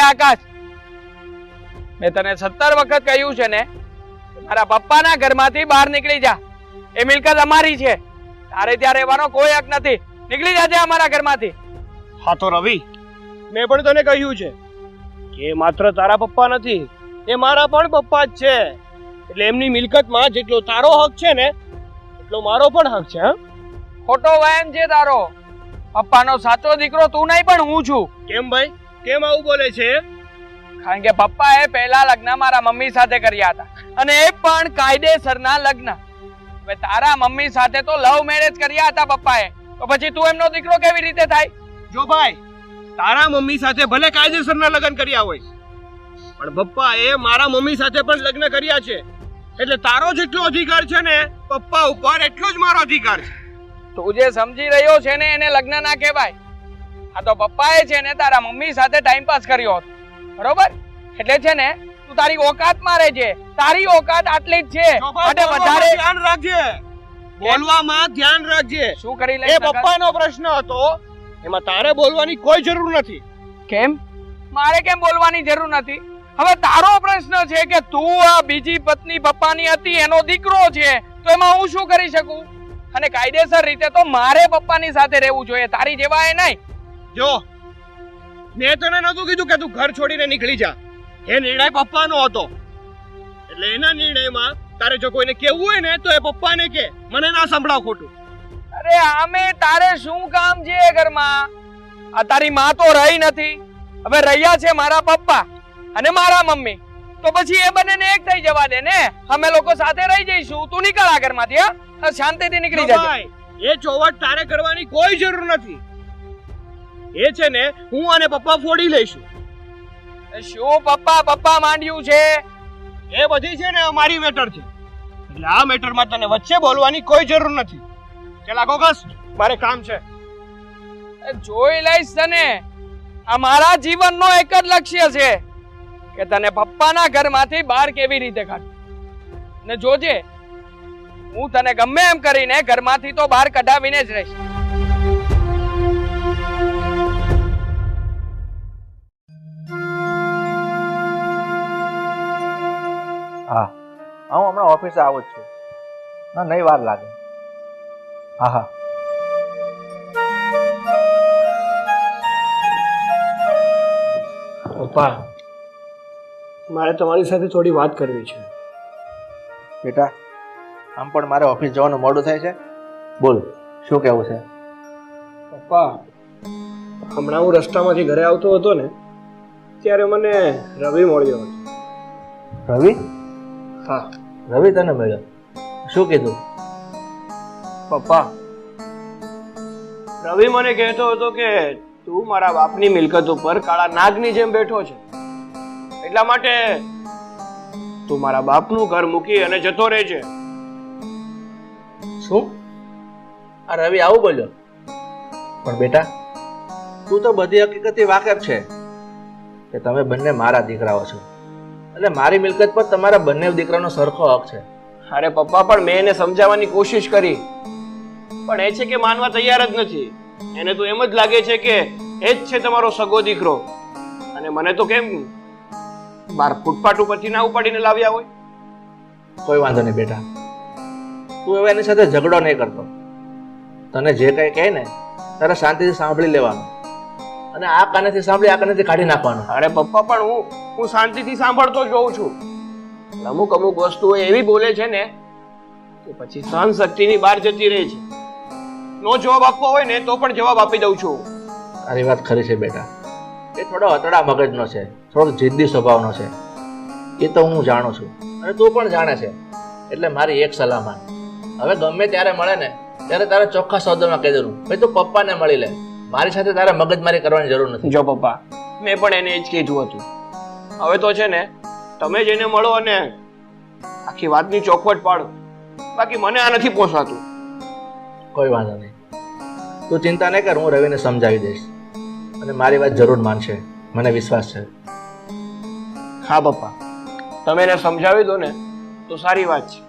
આકાશ, મેં તને 17 વખત કહ્યું છે ને, મારા પપ્પાના ઘરમાંથી બહાર નીકળી જા. એ મિલકત અમારી છે, તારે ત્યાં રહેવાનો કોઈ હક નથી. નીકળી જાજે અમારા ઘરમાંથી. હા તો રવિ, મેં પણ તને કહ્યું છે કે માત્ર તારા પપ્પા નથી, એ મારા પણ પપ્પા જ છે. એટલે એમની મિલકતમાં જેટલો તારો હક છે ને એટલો મારો પણ હક છે. હા, ખોટો વહેમ છે તારો. પપ્પાનો સાચો દીકરો તું નહીં પણ હું છું. કેમ ભાઈ, કેમ આવું બોલે છે? કારણ કે પપ્પાએ પહેલા લગ્ન મારા મમ્મી સાથે કર્યા હતા, અને એ પણ કાયદેસરના લગ્ન. હવે તારા મમ્મી સાથે તો લવ મેરેજ કર્યા હતા પપ્પાએ, તો પછી તું એમનો દીકરો કેવી રીતે થાય? જો ભાઈ, તારા મમ્મી સાથે ભલે કાયદેસરના લગ્ન કર્યા હોય, પણ પપ્પાએ મારા મમ્મી સાથે પણ લગ્ન કર્યા છે. એટલે તારો જેટલો અધિકાર છે ને પપ્પા ઉપર, એટલો જ મારો અધિકાર છે. તું જે સમજી રહ્યો છે ને એને લગ્ન ના કહેવાય. આ તો પપ્પાએ છે ને તારા મમ્મી સાથે ટાઈમ પાસ કર્યો હતો, બરોબર? એટલે છે ને તું તારી ઓકાતમાં રહેજે. તારી ઓકાત આટલી જ છે, માટે વધારે ધ્યાન રાખજે, બોલવામાં ધ્યાન રાખજે. શું કરી લે? એ પપ્પાનો પ્રશ્ન હતો, એમાં તારે બોલવાની કોઈ જરૂર નથી. કેમ મારે કેમ બોલવાની જરૂર નથી? હવે તારો પ્રશ્ન છે કે તું આ બીજી પત્ની પપ્પાની હતી એનો દીકરો છે, તો એમાં હું શું કરી શકું? અને કાયદેસર રીતે તો મારે પપ્પાની સાથે રહેવું જોઈએ, તારી જેવા એ નહીં. જો, મેં તને નતું કીધું કે તું ઘર છોડીને નીકળી જા. એ નિર્ણય પપ્પાનો હતો, એટલે એના નિર્ણયમાં તારે જો કોઈને કહેવું હોય ને તો એ પપ્પાને કે, મને ના સંભળાવ ખોટું. અરે આમે તારે શું કામ છે ઘરમાં? આ તારી માં તો રહી નથી, હવે રહ્યા છે મારા પપ્પા અને મારા મમ્મી, તો પછી એ બંનેને એક થઈ જવા દે ને. અમે લોકો સાથે રહી જઈશું. તું નીકળ આ ઘરમાંથી. હા, શાંતિથી નીકળી જજે. ભાઈ, એ ચોવટ તારે કરવાની કોઈ જરૂર નથી. એ છે ને હું અને પપ્પા ફોડી લઈશું. શું પપ્પા પપ્પા માંડ્યું છે? એ બધી છે ને અમારી મેટર છે, એટલે આ મેટરમાં તને વચ્ચે બોલવાની કોઈ જરૂર નથી. ચલા કોકસ, મારે કામ છે. જોઈ લઈશ તને. આ મારા જીવનનો એક જ લક્ષ્ય છે કે તને પપ્પાના ઘરમાંથી બહાર કેવી રીતે કાઢ. ને જોજે, હું તને ગમે એમ કરીને ઘરમાંથી તો બહાર કઢાવીને જ રહીશ. હા, હું હમણાં ઓફિસે આવું જ છું. ના, નહીં વાર લાગે. હા હા. પપ્પા, મારે તમારી સાથે થોડી વાત કરવી છે. બેટા, આમ પણ મારે ઓફિસ જવાનું મોડું થાય છે. બોલ, શું કહેવું છે? પપ્પા, હમણાં હું રસ્તામાંથી ઘરે આવતો હતો ને ત્યારે મને રવિ મળ્યો હતો. રવિ? હા. રવિ તને મળ્યો? શું કીધું? પપ્પા, રવિ મને કહેતો હતો કે તું મારા બાપની મિલકત ઉપર કાળા નાગની જેમ બેઠો છે, એટલા માટે તું મારા બાપનું ઘર મૂકી અને જતો રહેજે. શું? આ રવિ આવું બોલ્યો? પણ બેટા, તું તો બધી હકીકતથી વાકેફ છે કે તમે બંને મારા દીકરાઓ છો, એટલે મારી મિલકત પર તમારા બંને દીકરાનો સરખો હક છે. અરે પપ્પા, પણ મેં એને સમજાવવાની કોશિશ કરી, પણ એ છે કે માનવા તૈયાર જ નથી. એને તો એમ જ લાગે છે કે એ જ છે તમારો સગો દીકરો, અને મને તો કેમ બાર ફૂટપાથ ઉપરથી ના ઉપાડીને લાવ્યા હોય. કોઈ વાંધો નહીં બેટા, તું હવે એની સાથે ઝઘડો નહીં કરતો. તને જે કંઈ કહે ને તારે શાંતિથી સાંભળી લેવાનું, અને આ કાનેથી સાંભળી આ કાનેથી કાઢી નાખવાનું. અરે પપ્પા, પણ હું શાંતિથી સાંભળતો જ હોઉં છું. અમુક વસ્તુઓ એવી બોલે છે ને કે પછી સહન શક્તિની બહાર જતી રહે છે. નો જવાબ આપવો હોય ને તો પણ જવાબ આપી દઉં છું. તારી વાત ખરી છે બેટા, એ થોડો અતડા મગજનો છે, થોડો જિદ્દી સ્વભાવનો છે, એ તો હું જાણું છું અને તું પણ જાણે છે. એટલે મારી એક સલાહ માન, હવે ગમે ત્યારે મળે ને ત્યારે તારે ચોખ્ખા શબ્દોમાં કહી દેવું, ભાઈ તું પપ્પાને મળી લે, મારી સાથે તારે મગજમારી કરવાની જરૂર નથી. જો પપ્પા, મેં પણ એને જ કીધું હતું. હવે તો છે ને તમે જ એને મળો અને આખી વાતની ચોખવટ પાડો, બાકી મને આ નથી પોસાતું. કોઈ વાંધો નહીં, તું ચિંતા નહીં કર, હું રવિને સમજાવી દઈશ અને મારી વાત જરૂર માનશે, મને વિશ્વાસ છે. હા પપ્પા, તમે એને સમજાવી દો ને તો સારી વાત છે.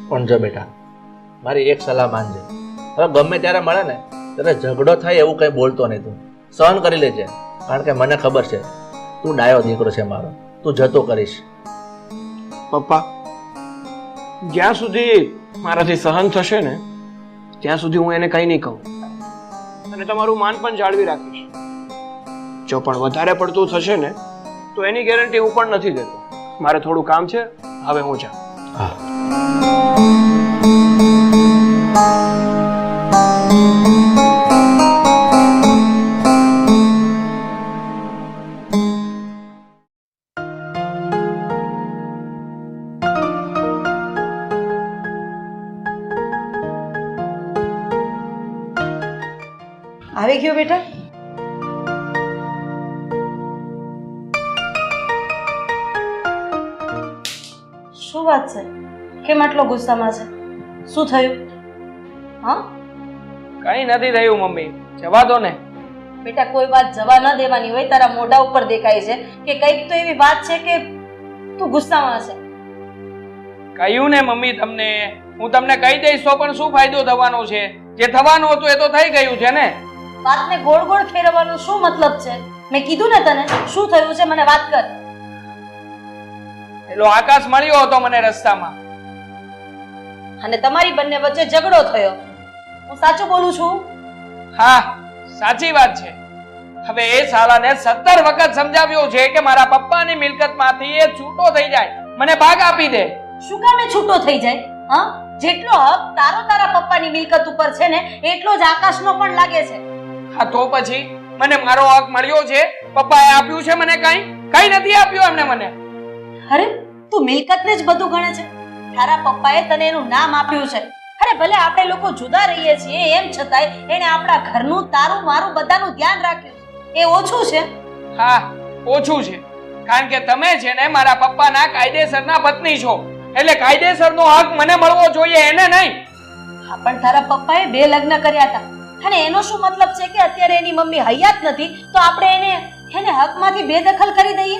પણ જો બેટા, મારી એક સલાહ માનજે, હવે ગમે ત્યારે મળે ને ત્યારે ઝઘડો થાય એવું કંઈ બોલતો નહીં. તું સહન કરી લેજે, કારણ કે મને ખબર છે તું ડાયો દીકરો છે મારો, તું જતો કરીશ. પપ્પા, જ્યાં સુધી મારાથી સહન થશે ને ત્યાં સુધી હું એને કંઈ નહીં કહું અને તમારું માન પણ જાળવી રાખીશ. જો પણ વધારે પડતું થશે ને તો એની ગેરંટી હું પણ નથી દેતો. મારે થોડું કામ છે, હવે હું જાઉં. હા. આવી ગયો બેટા? શું વાત છે? કેમ આટલો ગુસ્સામાં છે? શું થયું? હા, કઈ નથી થયું મમ્મી, જવા દો ને. બેટા કોઈ વાત જવા ન દેવાની હોય. તારા મોઢા ઉપર દેખાય છે કે કંઈક તો એવી વાત છે કે તું ગુસ્સામાં છે. કહ્યું ને મમ્મી તમને, હું તમને કહી દઈશ તો પણ શું ફાયદો થવાનો છે? જે થવાનું હતું એ તો થઈ ગયું છે ને. વાતને ગોળ ગોળ ફેરવવાનો શું મતલબ છે? મેં કીધું ને તને શું થયું છે, મને વાત કર. પેલો આકાશ મળ્યો હતો મને રસ્તામાં અને તમારી બંને વચ્ચે ઝઘડો થયો. હું સાચું બોલું છું? હા, સાચી વાત છે. હવે એ સાલાને 17 વખત સમજાવ્યો છે કે મારા પપ્પાની મિલકતમાંથી એ છૂટો થઈ જાય, મને ભાગ આપી દે. શું કામ એ છૂટો થઈ જાય? હા, જેટલો હક તારા પપ્પાની મિલકત ઉપર છે ને એટલો જ આકાશનો પણ લાગે છે. હા તો પછી મને મારો હક મળ્યો છે, પપ્પાએ આપ્યું છે મને? કઈ નથી આપ્યું એમને મને. અરે તું મિલકતને જ બધું ગણે છે? તારા પપ્પાએ તને એનું નામ આપ્યું છે. અરે ભલે આપણે લોકો જુદા રહીએ છીએ એમ છતાંય એને આપણા ઘરનું, તારું, મારું બધાનું ધ્યાન રાખ્યું છે. એ ઓછું છે? હા, ઓછું છે. કારણ કે તમે છે ને મારા પપ્પાના કાયદેસરના પત્ની છો, એટલે કાયદેસરનો હક મને મળવો જોઈએ, એને નહીં. હા, પણ તારા પપ્પાએ 2 લગ્ન કર્યા હતા અને એનો શું મતલબ છે કે અત્યારે એની મમ્મી હયાત નથી તો આપણે એને હકમાંથી બેદખલ કરી દઈએ?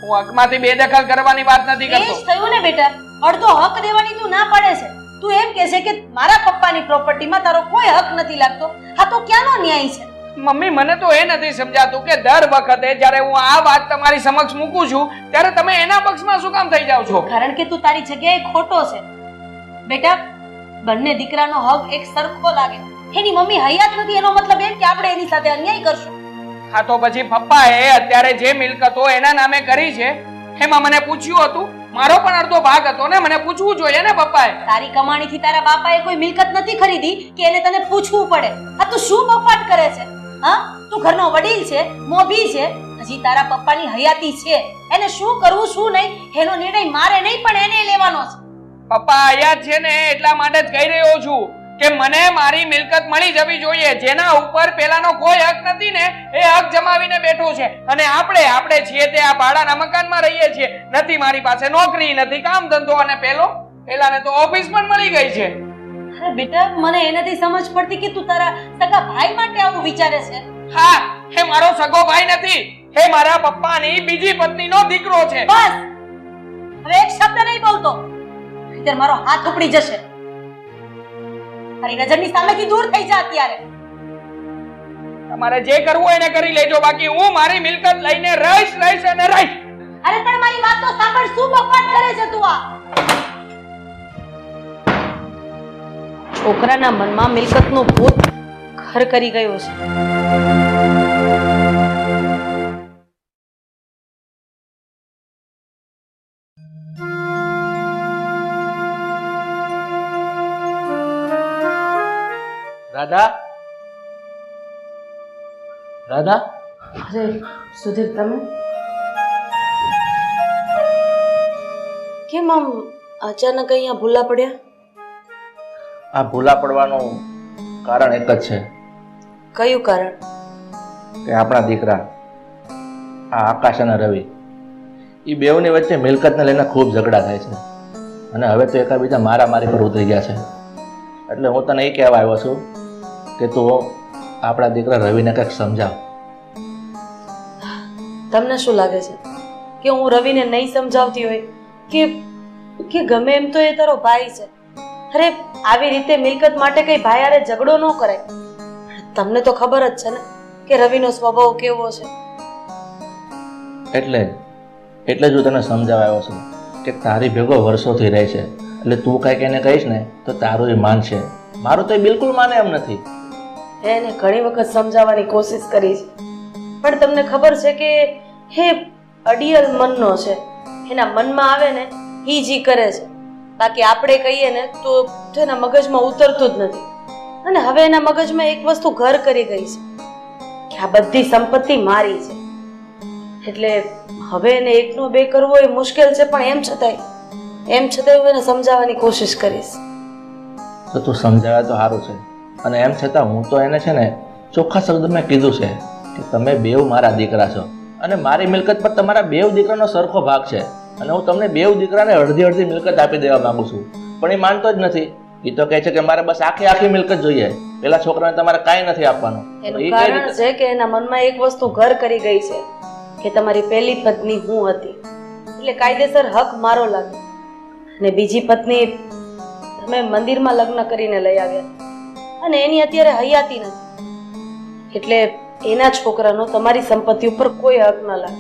હું હકમાંથી બેદખલ કરવાની વાત નથી એ કરતો. જ થયું ને બેટા. અડધો હક દેવાની તું ના પાડે છે. તું એમ કહે છે કે મારા પપ્પાની પ્રોપર્ટીમાં તારો કોઈ હક નથી લાગતો. હા તો ક્યાંનો ન્યાય છે? મમ્મી મને તો એ નથી સમજાતું કે દર વખતે જ્યારે હું આ વાત તમારી સમક્ષ મૂકું છું ત્યારે તમે એના પક્ષમાં શું કામ થઈ જાવ છો? કારણ કે તું તારી જગ્યાએ ખોટો છે બેટા. બંને દીકરાનો હક એક સરખો લાગે. એની મમ્મી હયાત નથી એનો મતલબ એમ કે આપણે એની સાથે અન્યાય કરશું? હા તો પછી પપ્પાએ અત્યારે જે મિલકતો એના નામે કરી છે એમાં મને પૂછ્યું હતું? મારો પણ અડધો ભાગ હતો ને, મને પૂછવું જોઈએ ને પપ્પાએ. તારી કમાણીથી તારા બાપાએ કોઈ મિલકત નથી ખરીદી કે એને તને પૂછવું પડે? હા તું શું બફાટ કરે છે? હા, તું ઘરનો વડીલ છે, મોભી છે, હજી તારા પપ્પાની હયાતી છે. એને શું કરવું શું નહીં એનો નિર્ણય મારે નહીં પણ એને લેવાનો છે. પપ્પા આયા છે ને એટલા માટે જ કહી રહ્યો છું કે મને મારી મિલકત મળી જવી જોઈએ. જેના ઉપર પેલાનો કોઈ હક નથી ને એ હક જમાવીને બેઠો છે. અને આપણે છીએ તે આ ભાડાના મકાનમાં રહીએ છીએ. નથી મારી પાસે નોકરી, નથી કામ ધંધો, અને પેલાને તો ઓફિસ પણ મળી ગઈ છે. અરે બેટા મને એ નથી સમજ પડતી કે તું તારા સગા ભાઈ માટે આવું વિચારે છે. હા, એ મારો સગો ભાઈ નથી, એ મારા પપ્પાની બીજી પત્નીનો દીકરો છે. બસ, હવે એક શબ્દ નહીં બોલતો, નહીંતર મારો હાથ ઉપડી જશે. મારી નજરની સામેથી દૂર થઈ જા અત્યારે. તમારે જે કરવું હોય એને કરી લેજો, બાકી હું મારી મિલકત લઈને રહીશ અને રહીશ. અરે પણ મારી વાત તો સાંભળ. શું બફાટ કરે છે તું? આ છોકરાના મનમાં મિલકતનું ભૂત ઘર કરી ગયું છે. રાધા, રાધા, અરે સુધીર, તમે કેમ આમ અચાનક અહીંયા ભૂલા પડ્યા? આ ભૂલા પડવાનું કારણ એક જ છે. કયું કારણ? કે આપણા દીકરા આ આકાશ અને રવિ એ બેઉની વચ્ચે મિલકતને લઈને ખૂબ ઝઘડા થાય છે અને હવે તો એકાબીજા મારામારી પર ઉતરી ગયા છે. એટલે હું તને એ કહેવા આવ્યો છું કે તું આપણા દીકરા રવિને કંઈક સમજાવ. તમને શું લાગે છે કે હું રવિને નહીં સમજાવતી હોય કે ગમે એમ તો એ તારો ભાઈ છે? અરે આવી રીતે મિલકત માટે કઈ ભાઈ હારે ઝઘડો ન કરાય. તમને તો ખબર જ છે ને કે રવિનો સ્વભાવ કેવો છે. એટલે જ હું તને સમજાવવા આવ્યો છું કે તારી ભેગો વર્ષોથી રહે છે, એટલે તું કાંઈક એને કહીશ ને તો તારું એ માનશે, મારું તો એ બિલકુલ માને એમ નથી. એને ઘણી વખત સમજાવવાની કોશિશ કરી છે, પણ તમને ખબર છે કે હે અડિયલ મનનો છે, એના મનમાં આવે ને એ જ કરે છે. બાકી આપણે કહીએ ને તો એના મગજમાં ઉતરતું જ નથી. અને હવે એના મગજમાં એક વસ્તુ ઘર કરી ગઈ છે કે આ બધી સંપત્તિ મારી છે, એટલે હવે એને એકનો બે કરવો એ મુશ્કેલ છે. પણ એમ છતાંય હું એને સમજાવવાની કોશિશ કરીશ. તો તું સમજાવે તો સારું છે, અને એમ છતાં હું તો એને છે ને ચોખ્ખા શબ્દમાં કીધું છે કે તમે બેવ મારા દીકરા છો અને મારી મિલકત પર તમારા બેવ દીકરાનો સરખો ભાગ છે, અને હું તમને બેવ દીકરાને અડધી અડધી મિલકત આપી દેવા માંગુ છું. પણ એ માનતો જ નથી. એ તો કહે છે કે મારે બસ આખી મિલકત જોઈએ, પેલા છોકરાને તમારે કાંઈ નથી આપવાનું. એનું કારણ છે કે એના મનમાં એક વસ્તુ ઘર કરી ગઈ છે કે તમારી પહેલી પત્ની હું હતી, એટલે કાયદેસર હક મારો લાગે. અને બીજી પત્ની તમે મંદિરમાં લગ્ન કરીને લઈ આવ્યા અને એની અત્યારે હયાતી નથી, એટલે એના છોકરાનો તમારી સંપત્તિ ઉપર કોઈ હક ન લાગે.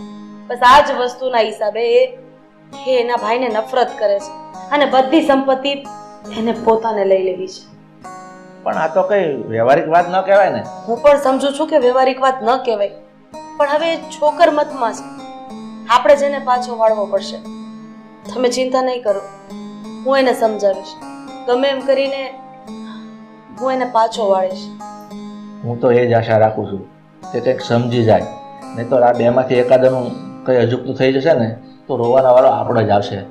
બસ આ જ વસ્તુના હિસાબે એ એના ભાઈને નફરત કરે છે અને બધી સંપત્તિ એને પોતાને લઈ લેવી છે. પણ આ તો કઈ વ્યવહારિક વાત ન કહેવાય ને. હું પણ સમજુ છું કે વ્યવહારિક વાત ન કહેવાય, પણ હવે છોકર મતમાં છે, આપણે જેને પાછો વાળવો પડશે. તમે ચિંતા નહીં કરો, હું એને સમજાવીશ. ગમે એમ કરીને હું એને પાછો વાળીશ. હું તો એ જ આશા રાખું છું કે કંઈક સમજી જાય, નહીં તો આ બેમાંથી એકાદનું કંઈ અજુગતું થઈ જશે ને તો રોવાના વાળો આપણો જ આવશે.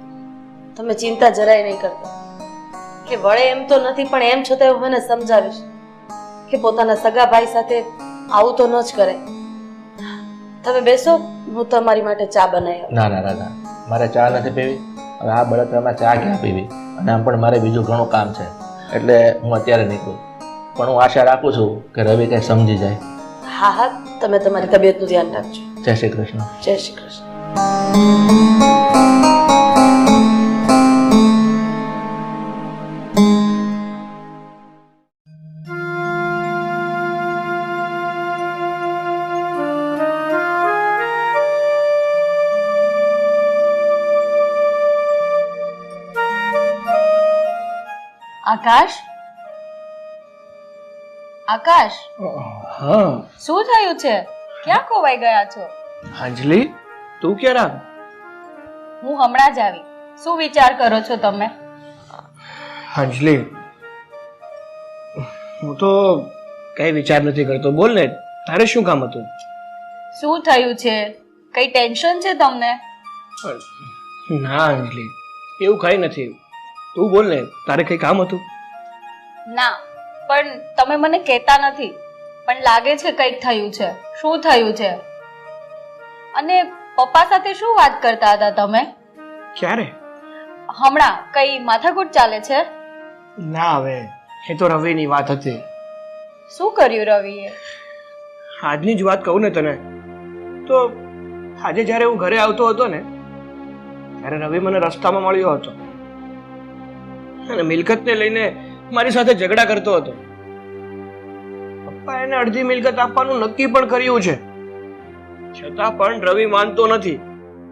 તમે ચિંતા જરાય નહીં કરતા કે વળે એમ તો નથી, પણ એમ છતાં હું એને સમજાવીશ કે પોતાના સગા ભાઈ સાથે આવું તો ન જ કરે. તમે બેસો, હું તમારી માટે ચા બનાવી. ના રાધા, મારે ચા નથી પીવી. હવે આ બળતરામાં ચા ક્યાં પીવી, અને આમ પણ મારે બીજું ઘણું કામ છે, એટલે હું અત્યારે નીકળું. પણ હું આશા રાખું છું કે રવિ કંઈ સમજી જાય. હા, તમે તમારી તબિયતનું ધ્યાન રાખજો. જય શ્રી કૃષ્ણ. જય શ્રી કૃષ્ણ. આકાશ, આકાશ, હા શું થયું છે? ક્યાં ખોવાઈ ગયા છો? અંજલિ, તું ક્યારે આવી? હું હમણાં જ આવી. શું વિચાર કરો છો તમે? અંજલિ, હું તો કઈ વિચાર નથી કરતો. બોલ ને, તારે શું કામ હતું? શું થયું છે? કઈ ટેન્શન છે તમને? ના અંજલિ, એવું કઈ નથી. તું બોલ ને, તારે કઈ કામ હતું? ના, પણ તમે મને કહેતા નથી. પણ લાગે છે કંઈક થયું છે. શું થયું છે? અને પપ્પા સાથે શું વાત કરતા હતા તમે? ક્યારે? હમણાં કઈ માથાકૂટ ચાલે છે? ના, હવે એ તો રવિની વાત હતી. શું કર્યું રવિએ? આજની જ વાત કહું ને તને, તો આજે જ્યારે હું ઘરે આવતો હતો ને, ત્યારે રવિ મને રસ્તામાં મળ્યો હતો અને મિલકતને લઈને મારી સાથે ઝઘડા કરતો હતો. પપ્પા એને અડધી મિલકત આપવાનું નક્કી પણ કર્યું છે, છતાં પણ રવિ માનતો નથી.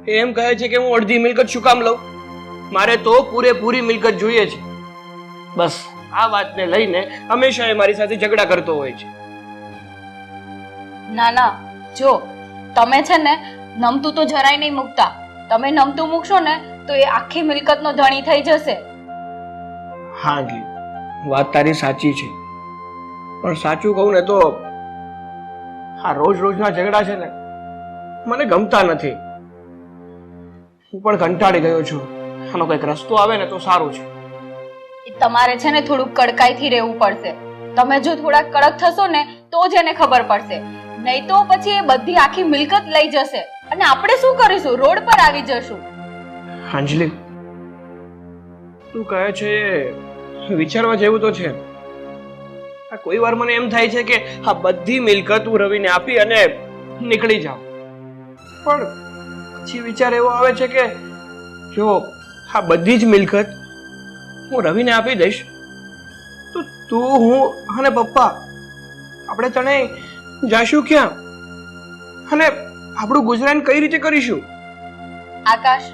એ એમ કહે છે કે હું અડધી મિલકત શું કામ લઉં, મારે તો પૂરેપૂરી મિલકત જોઈએ છે. બસ આ વાતને લઈને હંમેશા એ મારી સાથે ઝઘડા કરતો હોય છે. ના ના, જો તમે છે ને નમતું તો જરાય નહીં મૂકતા. તમે નમતું મૂકશો ને તો એ આખી મિલકતનો ધણી થઈ જશે. હા જી, વાત તારી સાચી છે, પણ સાચું કહું ને તો આ રોજના ઝઘડા છે ને મને ગમતા નથી. હું પણ કંટાળી ગયો છું. આનો કંઈક રસ્તો આવે ને તો સારું છે. તમારે છે ને થોડુંક કડકાઈથી રહેવું પડશે. તમે જો થોડા કડક થશો ને તો જ એને ખબર પડશે, નહીં તો પછી એ બધી આખી મિલકત લઈ જશે અને આપણે શું કરીશું? રોડ પર આવી જશું. અંજલિ, તું કહે છે વિચારવા જેવું તો છે. આ કોઈ વાર મને એમ થાય છે કે આ બધી મિલકત હું રવિને આપી અને નીકળી જાઉં, પણ પછી વિચાર એવો આવે છે કે જો આ બધી જ મિલકત હું રવિને આપી દઈશ તો તું, હું અને પપ્પા આપણે ત્રણેય જાશું ક્યાં? અને આપણું ગુજરાન કઈ રીતે કરીશું? આકાશ,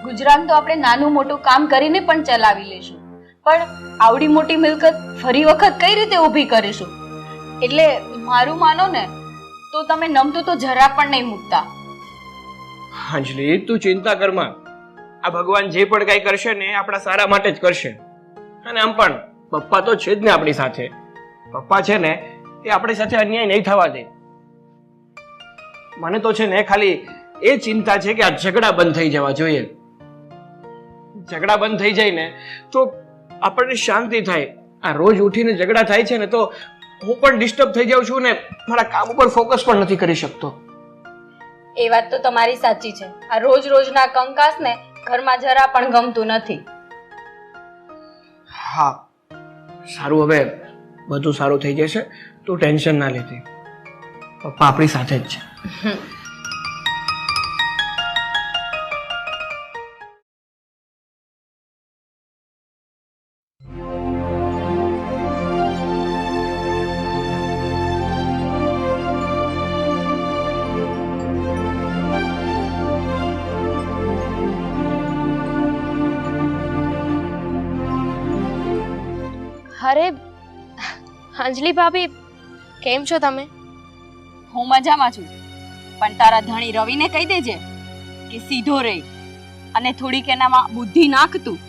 ગુજરાન તો આપણે નાનું મોટું કામ કરીને પણ ચલાવી લેશું, પણ આવડી મોટી મિલકત ફરી વખત કઈ રીતે ઊભી કરીશું? એટલે મારું માનો ને તો તમે નમતું તો જરા પણ નહીં મૂકતા. અંજલિ, તું ચિંતા કરમાં. આ ભગવાન જે પણ કઈ કરશે ને આપણા સારા માટે જ કરશે. અને આમ પણ પપ્પા તો છે જ ને આપણી સાથે. પપ્પા છે ને એ આપણી સાથે અન્યાય નહીં થવા દે. મને તો છે ને ખાલી એ ચિંતા છે કે આ ઝઘડા બંધ થઈ જવા જોઈએ. ઝઘડા બંધ થઈ જાય ને તો આપણને શાંતિ થાય. આ રોજ ઉઠીને ઝઘડા થાય છે ને તો હું પણ ડિસ્ટર્બ થઈ જાઉં છું ને મારા કામ ઉપર ફોકસ પણ નથી કરી શકતો. એ વાત તો તમારી સાચી છે. આ રોજ રોજના કંકાસ ને ઘરમાં જરા પણ ગમતું નથી. હા, સારું, હવે બધું સારું થઈ જશે. તું ટેન્શન ના લેતી. પપ્પા આપણી સાથે જ છે. અરે અંજલિ ભાભી, કેમ છો તમે? હું મજામાં છું, પણ તારા ધણી રવિને કહી દેજે કે સીધો રહે અને થોડીક એનામાં બુદ્ધિ નાખતું.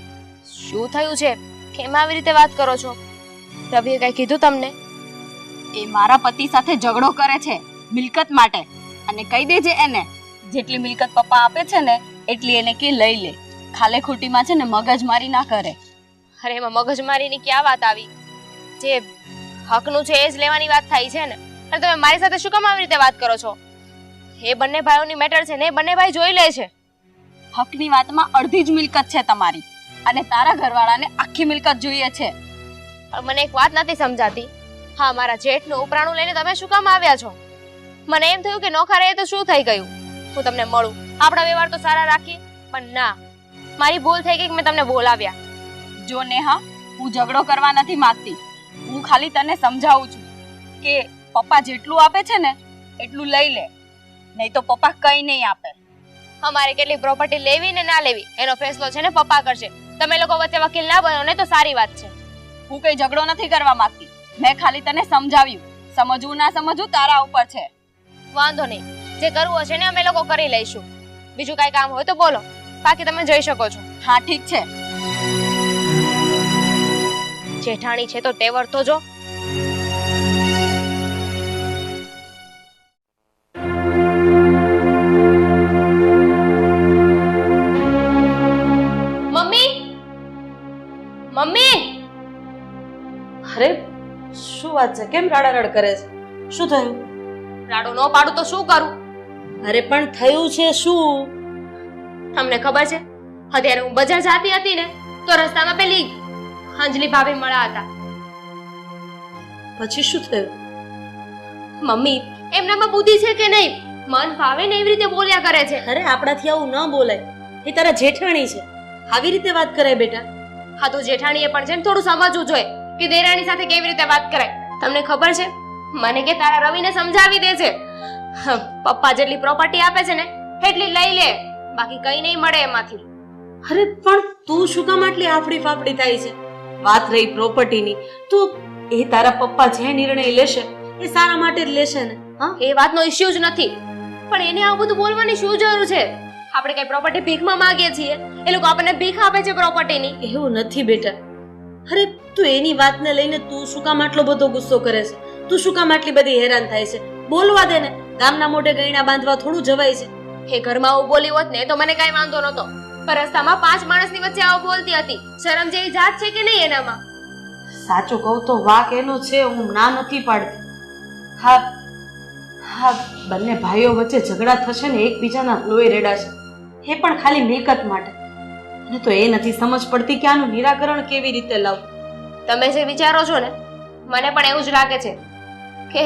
શું થયું છે? કેમ આવી રીતે વાત કરો છો? રવિએ કઈ કીધું તમને? એ મારા પતિ સાથે ઝઘડો કરે છે મિલકત માટે, અને કહી દેજે એને જેટલી મિલકત પપ્પા આપે છે ને એટલી એને કે લઈ લે. ખાલે ખોટીમાં છે ને મગજમારી ના કરે. અરે એમાં મગજમારીની ક્યાં વાત આવી? જે હકનું છે એ જ લેવાની વાત થાય છે ને. અને તમે મારી સાથે શું કામ આવી રીતે વાત કરો છો? એ બંને ભાઈઓની મેટર છે ને, એ બંને ભાઈ જોઈ લે છે. હકની વાતમાં અડધી જ મિલકત છે તમારી, અને તારા ઘરવાળાને આખી મિલકત જોઈએ છે. પણ મને એક વાત નથી સમજાતી. હા, મારા જેઠનું ઉપરાણું લઈને તમે શું કામ આવ્યા છો? મને એમ થયું કે નોખા રહે તો શું થઈ ગયું, હું તમને મળું, આપણા વ્યવહાર તો સારા રાખીએ. પણ ના, મારી ભૂલ થઈ ગઈ કે મેં તમને બોલાવ્યા. જો નેહા, હું ઝઘડો કરવા નથી માંગતી. હું ખાલી તને સમજાવું છું કે પપ્પા જેટલું આપે છે ને એટલું લઈ લે, નહીં તો પપ્પા કઈ નહીં આપે. અમારે કેટલી પ્રોપર્ટી લેવી ને ના લેવી એનો ફેસલો છે ને પપ્પા કરશે. તમે લોકો વચ્ચે વકીલ ના બનો ને તો સારી વાત છે. હું કઈ ઝઘડો નથી કરવા માંગતી. મેં ખાલી તને સમજાવ્યું. સમજવું ના સમજવું તારા ઉપર છે. વાંધો નહીં, જે કરવું હશે ને અમે લોકો કરી લઈશું. બીજું કઈ કામ હોય તો બોલો, બાકી તમે જઈ શકો છો. હા ઠીક છે. જેઠાણી છે તો તેવર તો જો. Mummy, mummy! અરે શું વાત છે? કેમ રાડારડ કરે છે? શું થયું? રાડો ન પાડું તો શું કરું? અરે પણ થયું છે શું? તમને ખબર છે, અત્યારે હું બજાર જતી હતી ને તો રસ્તામાં પેલી અંજલિ ભાભી મળ્યા હતા. પછી શું થયું? મમ્મી, એમનામાં બુદ્ધિ છે કે નહીં? મન ભાવે ને એવી રીતે બોલ્યા કરે છે. અરે આપણાથી આવું ન બોલાય. એ તારા જેઠાણી છે, આવી રીતે વાત કરાય બેટા? હા તો જેઠાણીએ પણ છે ને થોડું સમજવું જોઈએ કે દેરાણી સાથે કેવી રીતે વાત કરાય. તમને ખબર છે, મને કે તારા રવિને સમજાવી દે છે. પપ્પા જેટલી પ્રોપર્ટી આપે છે ને એટલી લઈ લે, બાકી કઈ નહીં મળે એમાંથી. અરે પણ તું શું કામ આટલી આફડી ફાફડી થાય છે? વાત રહી પ્રોપર્ટીની, તો એ તારા પપ્પા જે નિર્ણય લેશે એ સારા માટે જ લેશે ને. હા, એ વાતનો ઇશ્યુ જ નથી, પણ એને આવું બધું બોલવાની શું જરૂર છે? આપણે કઈ પ્રોપર્ટી ભીખમાં માંગીએ છીએ, એ લોકો આપણને ભીખ આપે છે પ્રોપર્ટીની. એવું નથી બેટા. અરે તું એની વાતને લઈને તું શું કામ આટલો બધો ગુસ્સો કરે છે? તું શું કામ આટલી બધી હેરાન થાય છે? બોલવા દે ને. ગામના મોઢે ગયણા બાંધવા થોડું જવાય છે? એ ઘરમાં આવું બોલી હોત ને તો મને કઈ વાંધો નતો, પણ રસ્તામાં 5 માણસની વચ્ચે આવું બોલતી હતી. શરમ જેવી જાત છે કે નહીં એનામાં? સાચું કહું તો વાક એનો છે, હું ના નથી પાડતી. હા હા, બંને ભાઈઓ વચ્ચે ઝઘડા થશે ને એકબીજાના લોહી રેડાશે, એ પણ ખાલી મિલકત માટે. અને તો એ નથી સમજ પડતી કે આનું નિરાકરણ કેવી રીતે લાવવું. તમે જે વિચારો છો ને, મને પણ એવું જ લાગે છે કે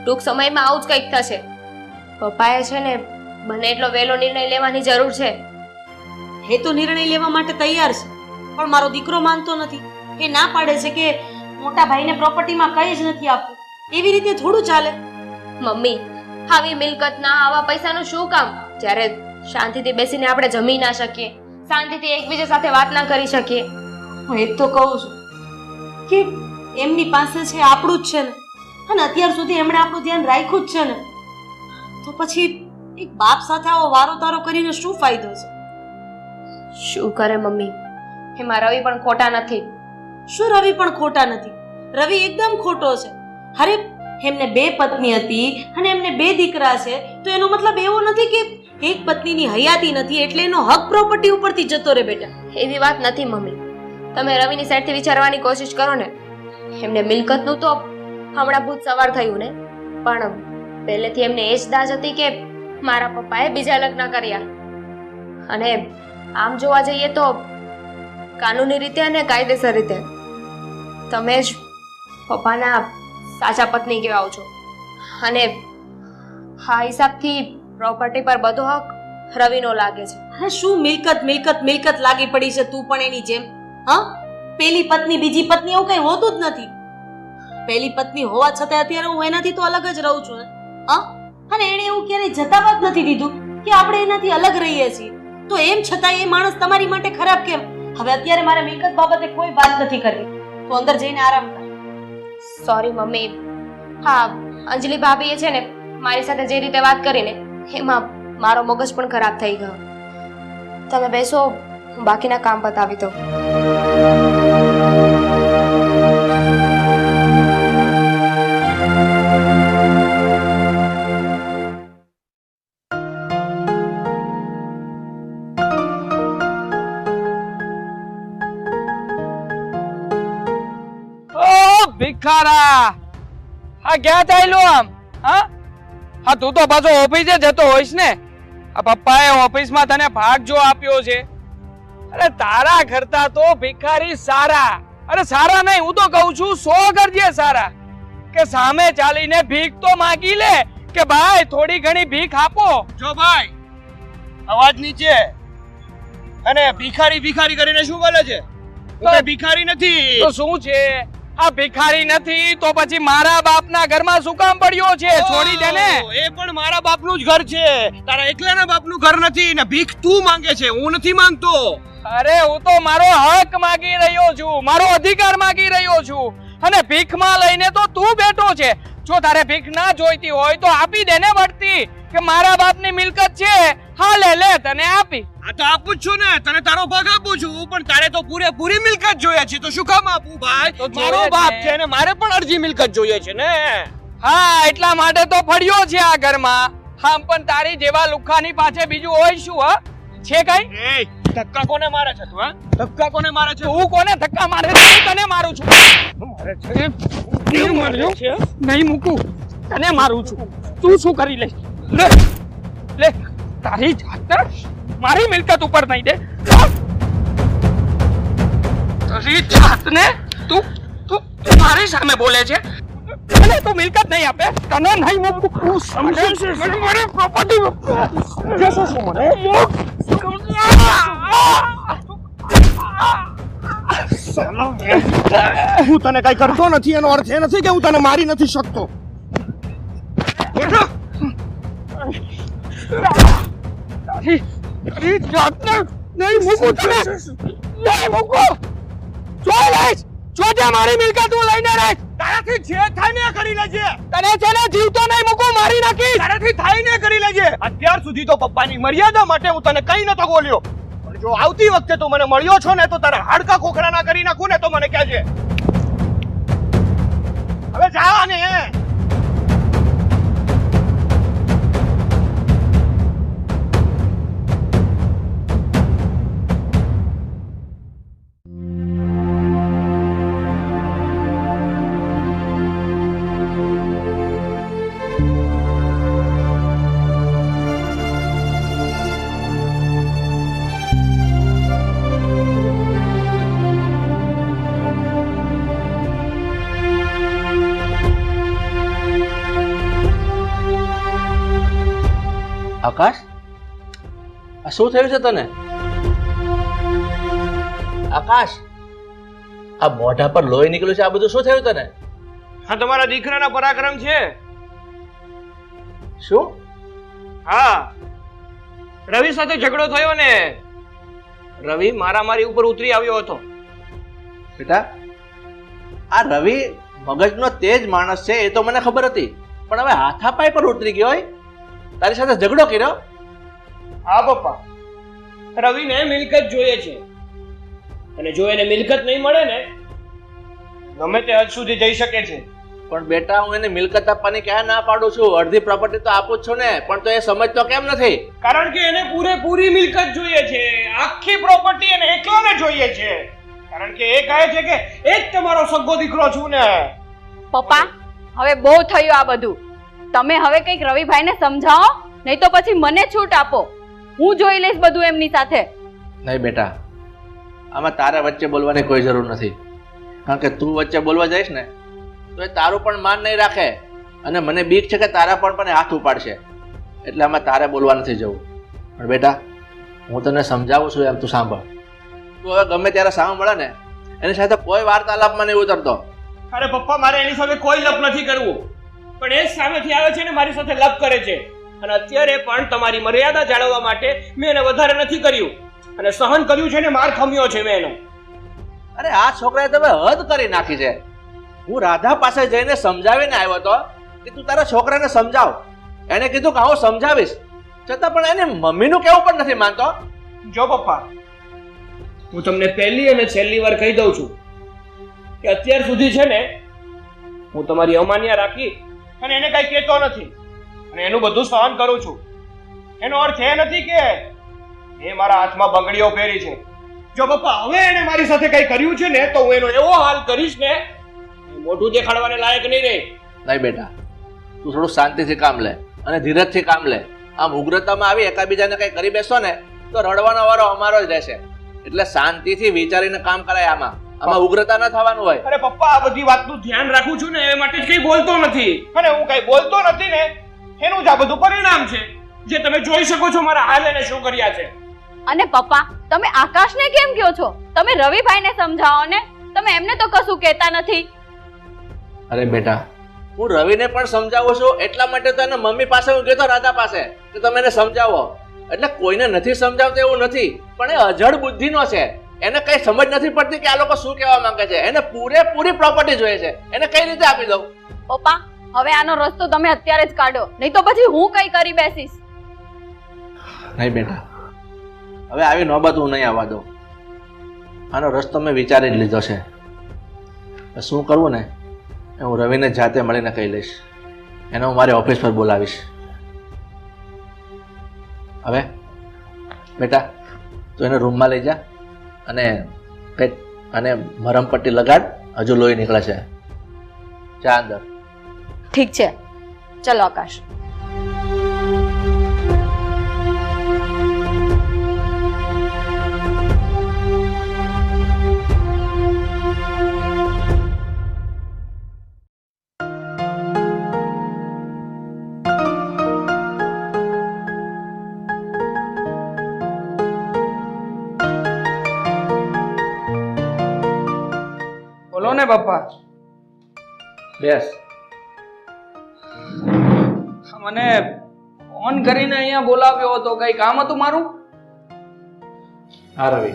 ટૂંક સમયમાં આવું જ કંઈક થશે. પપ્પાએ છે ને બને એટલો વહેલો નિર્ણય લેવાની જરૂર છે. એ તો નિર્ણય લેવા માટે તૈયાર છે, પણ મારો દીકરો માનતો નથી. એ ના પાડે છે કે મોટા ભાઈને પ્રોપર્ટીમાં કંઈ જ નથી આપવું. એવી રીતે થોડું ચાલે. મમ્મી આવી મિલકતના આવા પૈસાનું શું કામ જ્યારે શાંતિથી બેસીને આપણે જમી ના શકીએ, શાંતિથી એકબીજા સાથે વાત ના કરી શકીએ. હું એ જ તો કહું છું કે એમની પાસે છે આપણું જ છે ને, અને અત્યાર સુધી એમણે આપણું ધ્યાન રાખ્યું જ છે ને, તો પછી એક બાપ સાથે આવો વારો તારો કરીને શું ફાયદો છે? શું કરે મમ્મી, એમાં રવિ પણ ખોટા નથી. શું રવિ પણ ખોટા નથી? રવિ એકદમ ખોટો છે. અરે એમને 2 પત્ની હતી અને એમને 2 દીકરા છે, તો એનો મતલબ એવો નથી કે એક પત્નીની હયાતી નથી એટલે એનો હક પ્રોપર્ટી ઉપરથી જતો રહે. બેટા, એવી વાત નથી મમ્મી. તમે રવિની સાઈડથી વિચારવાની કોશિશ કરો ને. એમને મિલકતનું તો હમણાં ભૂત સવાર થયું ને, પણ પહેલેથી એમને એ જ દાજ હતી કે મારા પપ્પાએ બીજા લગ્ન કર્યા. અને આમ જોવા જઈએ તો કાનૂની રીતે અને કાયદેસર રીતે તમે જ પપ્પાના સાચા પત્ની કહેવાઓ છો. અને આ હિસાબથી પ્રોપર્ટી પર બધો હક રવિનો લાગે છે. અરે શું મિલકત મિલકત મિલકત લાગી પડી છે તું પણ એની જેમ? હા, પેલી પત્ની બીજી પત્ની એવું કઈ હોતું જ નથી. પેલી પત્ની હોવા છતાં અત્યારે હું એનાથી તો અલગ જ રહું છું ને. હા, અને એણે એવું ક્યારેય જતાવા જ નથી દીધું કે આપણે એનાથી અલગ રહીએ છીએ. તો એમ છતાં એ માણસ તમારી માટે ખરાબ કેમ? હવે અત્યારે મારે મિલકત બાબતે કોઈ વાત નથી કરવી. તો અંદર જઈને આરામ કર. Sorry mummy. હા, અંજલિ ભાભીએ છે ને મારી સાથે જે રીતે વાત કરીને એમાં મારો મગજ પણ ખરાબ થઈ ગયો. તમે બેસો, હું બાકીના કામ બતાવી દઉં. ભિખારા, હા ક્યાં ચાલ્યો આમ? હા તું તો પાછો ઓફિસે જતો હોઈશ ને? આ પપ્પાએ ઓફિસમાં તને ભાગ જો આપ્યો છે. અરે તારા કરતા તો ભિખારી સારા. અરે સારા નહીં, હું તો કહું છું 100 કરજે સારા. કે સામે ચાલીને ભીખ તો માંગી લે કે ભાઈ થોડી ઘણી ભીખ આપો. જો ભાઈ, અવાજ નીચે. અને ભિખારી ભિખારી કરીને શું બોલે છે? તું કઈ ભિખારી નથી. તો શું છે? આ ભિખારી નથી તો પછી મારા બાપના ઘરમાં શું કામ પડ્યો છે? છોડી દે ને. એ પણ મારા બાપનું જ ઘર છે, તારા એકલાના બાપનું ઘર નથી. ને ભીખ તું માંગે છે, હું નથી માંગતો. અરે હું તો મારો હક માંગી રહ્યો છું, મારો અધિકાર માંગી રહ્યો છું. અને ભીખમાં લઈને તો તું બેઠો છે. જો તારે ભીખ ના જોઈતી હોય તો આપી દે ને વળતી. કે મારા બાપની મિલકત છે, હા લે તને આપી. આ તો આપું જ છું ને, તને તારો ભાગ આપું છું, પણ તારે તો પૂરેપૂરી મિલકત જોઈએ છે. તો શું કામ આપું ભાઈ? તો મારો જોઈએ બાપ છે. છે ને મારે પણ અરજી મિલકત જોઈએ છે ને. હા એટલા માટે તો ફળ્યો છે આ ઘરમાં. હા પણ તારી જેવા લુખાની પાછળ બીજું હોય શું? હા છે કઈ? એ ધક્કા કોને મારે છે તું? હા, ધક્કા કોને મારે છે? તું કોને ધક્કા મારે છે? હું તને મારું છું. મારે છે. નહીં માર્યો, નહીં મૂકું, તને મારું છું. તું શું કરી લઈશ? લે તારી જાતને મારી મિલકત ઉપર નહીં દે. તારી જાતને તું મારી સામે બોલે છે અને તું મિલકત નહીં આપે? તને નહીં મૂકું. તું સમજે છે મારી પ્રોપર્ટી જશે શું મને? હું તને કઈ કરતો નથી, એનો અર્થ એ નથી કે હું તને મારી નથી શકતો. તારી જાતને નહીં મૂકું, તને નહીં મૂકું. જોઈ લઈશ, જોજે મારી મિલકત હું લઈને રહીશ. તારાથી જે થાય ને કરી લેજે. તને છે ને જીવતો નહીં મૂકું, મારી નાખીશ. તારાથી થાય ને કરી લેજે. અત્યાર સુધી તો પપ્પાની મર્યાદા માટે હું તને કઈ નતો બોલ્યો, પણ જો આવતી વખતે તું મને મળ્યો છો ને તો તારા હાડકા ખોખરાના કરી નાખું ને તો મને કહેજે. હવે જા ને. આકાશ, આ શું થયું છે તને? આકાશ, આ મોઢા પર લોહી નીકળ્યું છે, આ બધું શું થયું તને? હા, તમારા દીકરાના પરાક્રમ છે. શું? હા, રવિ સાથે ઝઘડો થયો ને રવિ મારી ઉપર ઉતરી આવ્યો હતો. બેટા, આ રવિ મગજનો તેજ માણસ છે એ તો મને ખબર હતી, પણ હવે હાથાપાઈ પર ઉતરી ગયો હોય, તારી સાથે ઝઘડો કર્યો? હા પપ્પા, રવિને મિલકત જોઈએ છે અને જો એને મિલકત નહીં મળે ને ગમે તે હદ સુધી જઈ શકે છે. પણ બેટા, હું એને મિલકત આપવાની ક્યાં ના પાડું છું? અડધી પ્રોપર્ટી તો આપું જ છું ને, પણ તો એ સમજતો કેમ નથી? કારણ કે એને પૂરેપૂરી મિલકત જોઈએ છે, આખી પ્રોપર્ટી એને એકલાને જોઈએ છે, કારણ કે એ કહે છે કે એ જ તમારો સગો દીકરો છું ને. પપ્પા, હવે બહુ થયું આ બધું. તમે હવે કંઈક રવિભાઈને સમજાવો, નહીં તો પછી મને છૂટ આપો. હું જોઈ લઈશ બધું એમની સાથે. નહીં બેટા, આમાં તારા વચ્ચે બોલવાની કોઈ જરૂર નથી, કારણ કે તું વચ્ચે બોલવા જઈશ ને તો એ તારું પણ માન નહીં રાખે અને મને બીક છે કે તારા પર પણ હાથ ઉપાડશે, એટલે આમાં તારે બોલવા નથી જવું. પણ બેટા, હું તને સમજાવું છું, એમ તું સાંભળ. તું હવે ગમે ત્યારે સાંભળે ને એની સાથે કોઈ વાર્તાલાપમાં નહીં ઉતરતો. અરે પપ્પા, મારે એની સાથે કોઈ લપ નથી કરવું, પણ એ જ સામેથી આવે છે ને મારી સાથે લપ કરે છે, અને અત્યારે પણ તમારી મર્યાદા જાળવવા માટે મેં એને વધારે નથી કર્યું અને સહન કર્યું છે ને માર ખમ્યો છે મેં એનો. અરે આ છોકરાએ તમે હદ કરી નાખી છે. હું રાધા પાસે જઈને સમજાવીને આવ્યો હતો કે તું તારા છોકરાને સમજાવ. એને કીધું કે હું સમજાવીશ, છતાં પણ એને મમ્મીનું કેવું પણ નથી માનતો. જો પપ્પા, હું તમને પહેલી અને છેલ્લી વાર કહી દઉં છું કે અત્યાર સુધી છે ને હું તમારી અમાન્ય રાખી અને એને કઈ કહેતો નથી અને એનું બધું સહન કરું છું. એનો અર્થ એ નથી કે એ મારા હાથમાં બંગડીઓ પહેરી છે. જો પપ્પા હવે એને મારી સાથે કઈ કર્યું છે ને તો હું એનો એવો હાલ કરીશ ને મોઢું દેખાડવાને લાયક નહીં રહે. નહીં બેટા, તું થોડું શાંતિથી કામ લે અને ધીરજથી કામ લે. આમ ઉગ્રતામાં આવી એકાબીજાને કઈ કરી બેસો ને તો રડવાનો વારો અમારો જ રહેશે. એટલે શાંતિથી વિચારીને કામ કરાય. આમાં ઉગ્રતા ન થવાનું હોય. અરે પપ્પા, આ બધી વાતનું ધ્યાન રાખું છું ને એ માટે જ કઈ બોલતો નથી, અને હું કઈ બોલતો નથી ને એનું જ આ બધું પરિણામ છે જે તમે જોઈ શકો છો મારા હાલ એને શું કર્યા છે. અને પપ્પા, તમે આકાશને કેમ કહો છો? તમે રવિભાઈને સમજાવો ને, તમે એમને તો કશું કહેતા નથી. અરે બેટા, હું રવિને પણ સમજાવું છું, એટલા માટે તો એને મમ્મી પાસે હું ગયો તો રાધા પાસે કે તમે એને સમજાવો. એટલે કોઈને નથી સમજાવતો એવું નથી, પણ એ અજડ બુદ્ધિનો છે. એને કઈ સમજ નથી પડતી કે આ લોકો શું કહેવા માંગે છે. એને પૂરેપૂરી પ્રોપર્ટી જોઈએ છે, એને કઈ રીતે આપી દઉં? પપ્પા, હવે આનો રસ્તો તમે અત્યારે જ કાઢો, નહીં તો પછી હું કઈ કરી બેસીશ. નહીં બેટા, હવે આવી નોબત હું નહીં આવવા દઉં. આનો રસ્તો મેં વિચારી જ લીધો છે. શું કરવું ને એ હું રવિને જાતે મળીને કહી લઈશ. એને હું મારી ઓફિસ પર બોલાવીશ. હવે બેટા, તું એને રૂમમાં લઈ જા અને કંઈક અને મરમપટ્ટી લગાડ. હજુ લોહી નીકળે છે. જા અંદર. ઠીક છે, ચલો આકાશ. બોલો ને પપ્પા. બેસ. મને ફોન કરીને અહીંયા બોલાવ્યો હતો, કઈ કામ હતું મારું? હા રવિ,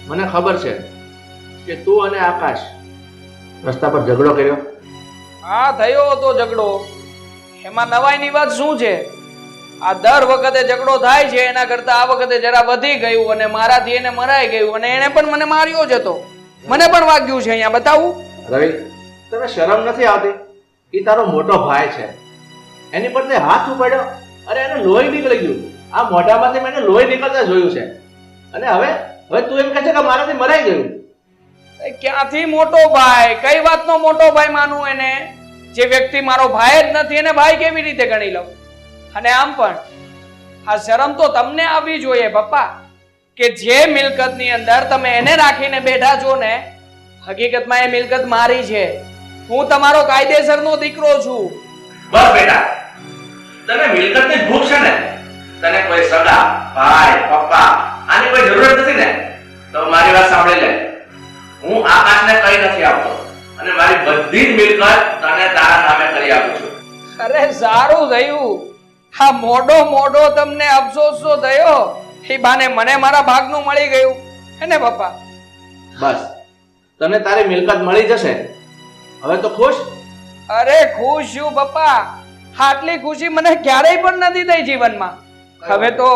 મને ખબર છે કે તું અને આકાશ રસ્તા પર ઝઘડો કર્યો. હા, થયો હતો ઝઘડો. એમાં નવાઈની વાત શું છે? આ દર વખતે ઝઘડો થાય છે, એના કરતા આ વખતે જરા વધી ગયું અને મારાથી એને મરાઈ ગયું અને એને પણ મને માર્યો જ હતો. મને પણ વાગ્યું છે. અહીંયા બતાવું? રવિ, તને શરમ નથી આવતી? એ તારો મોટો ભાઈ છે, એની પર તે હાથ ઉપાડ્યો. અરે એને લોહી નીકળી ગયું. આ મોઢામાંથી મેં એને લોહી નીકળતા જોયું છે. અને હવે તું એમ કહે છે કે મારાથી મરાઈ ગયું. ક્યાંથી મોટો ભાઈ? કઈ વાતનો મોટો ભાઈ માનું એને? જે વ્યક્તિ મારો ભાઈ જ નથી એને ભાઈ કેવી રીતે ગણી લઉં? અને આમ પણ આ શરમ તો તમને આવવી જોઈએ પપ્પા, કે જે મિલકતની અંદર તમે એને રાખીને બેઠા છો ને, હકીકતમાં એ મિલકત મારી છે. હું તમારો કાયદેસરનો દીકરો છું. બસ બેટા, તને મિલકતની ભૂખ છે ને? તને કોઈ સગા ભાઈ પપ્પા આની કોઈ જરૂર નથી ને? તો મારી વાત સાંભળી લે. હું આકાશને કઈ નથી આપતો અને મારી બધી જ મિલકત તને તારા નામે કરી આપું છું. અરે સારું થયું, હા મોડો મોડો તમને અફસોસ તો થયો, એ બાને મને મારા ભાગનું મળી ગયું હે ને પપ્પા? બસ તને તારી મિલકત મળી જશે, હવે તો ખુશ? અરે ખુશ છું પપ્પા, આટલી ખુશી મને ક્યારેય પણ નથી થઈ જીવનમાં. હવે તો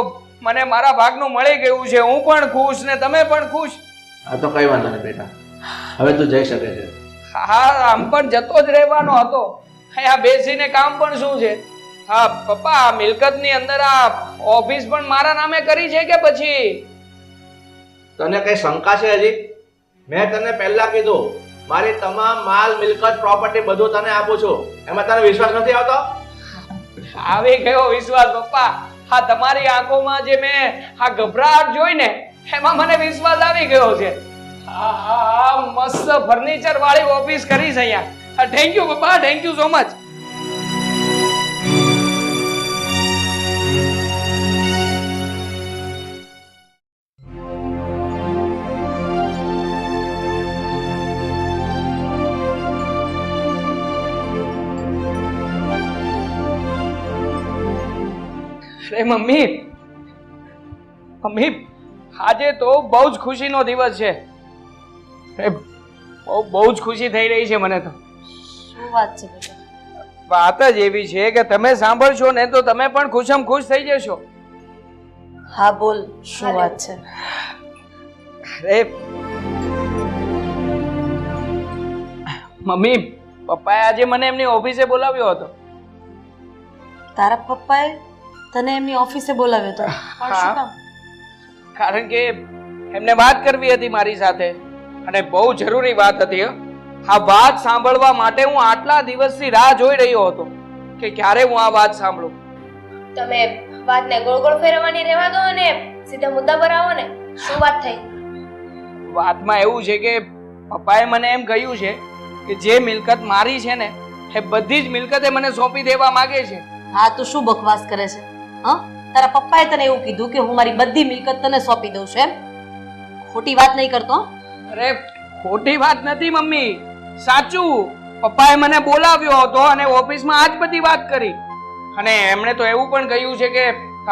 મને મારા ભાગનું મળી ગયું છે, હું પણ ખુશ ને તમે પણ ખુશ. આ તો કઈ વાંધો નહીં બેટા, હવે તું જઈ શકે છે. હા આમ પણ જતો જ રહેવાનો હતો, અહીંયા બેસીને કામ પણ શું છે? હા પપ્પા, મિલકતની અંદર આ ઓફિસ પણ મારા નામે કરી છે કે પછી? તને કઈ શંકા છે હજી? મેં તને પહેલા કીધું મારી તમામ માલ મિલકત પ્રોપર્ટી બધું તને આપું છું, એમાં તને વિશ્વાસ નથી આવતો? આવી ગયો વિશ્વાસ પપ્પા. હા તમારી આંખોમાં જે મેં આ ગભરાટ જોઈ ને એમાં મને વિશ્વાસ આવી ગયો છે. હા હા હા, મસ્ત ફર્નિચર વાળી ઓફિસ કરી છે અહીંયા. થેન્ક યુ પપ્પા, થેન્ક યુ સો મચ. અરે મમ્મી, મમ્મી આજે તો બહુ જ ખુશીનો દિવસ છે. બહુ જ ખુશી થઈ રહી છે મને તો. શું વાત છે બેટા? વાત જ એવી છે કે તમે સાંભળશો ને તો તમે પણ ખુશમ ખુશ થઈ જશો. હા બોલ, શું વાત છે? અરે મમ્મી, પપ્પાએ આજે મને એમની ઓફિસે બોલાવ્યો હતો. તારા પપ્પાએ તને એમની ઓફિસે બોલાવ્યો હતો? પણ શું કામ? કારણ કે એમને વાત કરવી હતી મારી સાથે અને બહુ જરૂરી વાત હતી. આ વાત સાંભળવા માટે હું આટલા દિવસથી રાહ જોઈ રહ્યો હતો કે ક્યારે હું આ વાત સાંભળું. તમે વાતને ગોળ ગોળ ફેરવવાની રહેવા દો અને સીધા મુદ્દા પર આવો ને. શું વાત થઈ? વાતમાં એવું છે કે પપ્પાએ મને એમ કહ્યું છે કે જે મિલકત મારી છે ને એ બધી જ મિલકતે મને સોંપી દેવા માંગે છે. હા તું શું બકવાસ કરે છે? હા, તારા પપ્પાએ તને એવું કીધું કે હું મારી બધી મિલકત તને સોંપી દઉં છું એમ? ખોટી વાત નહીં કરતો? અરે ખોટી વાત નથી મમ્મી, સાચું. પપ્પાએ મને બોલાવ્યો હતો અને ઓફિસમાં આજ બધી વાત કરી અને એમણે તો એવું પણ કહ્યું છે કે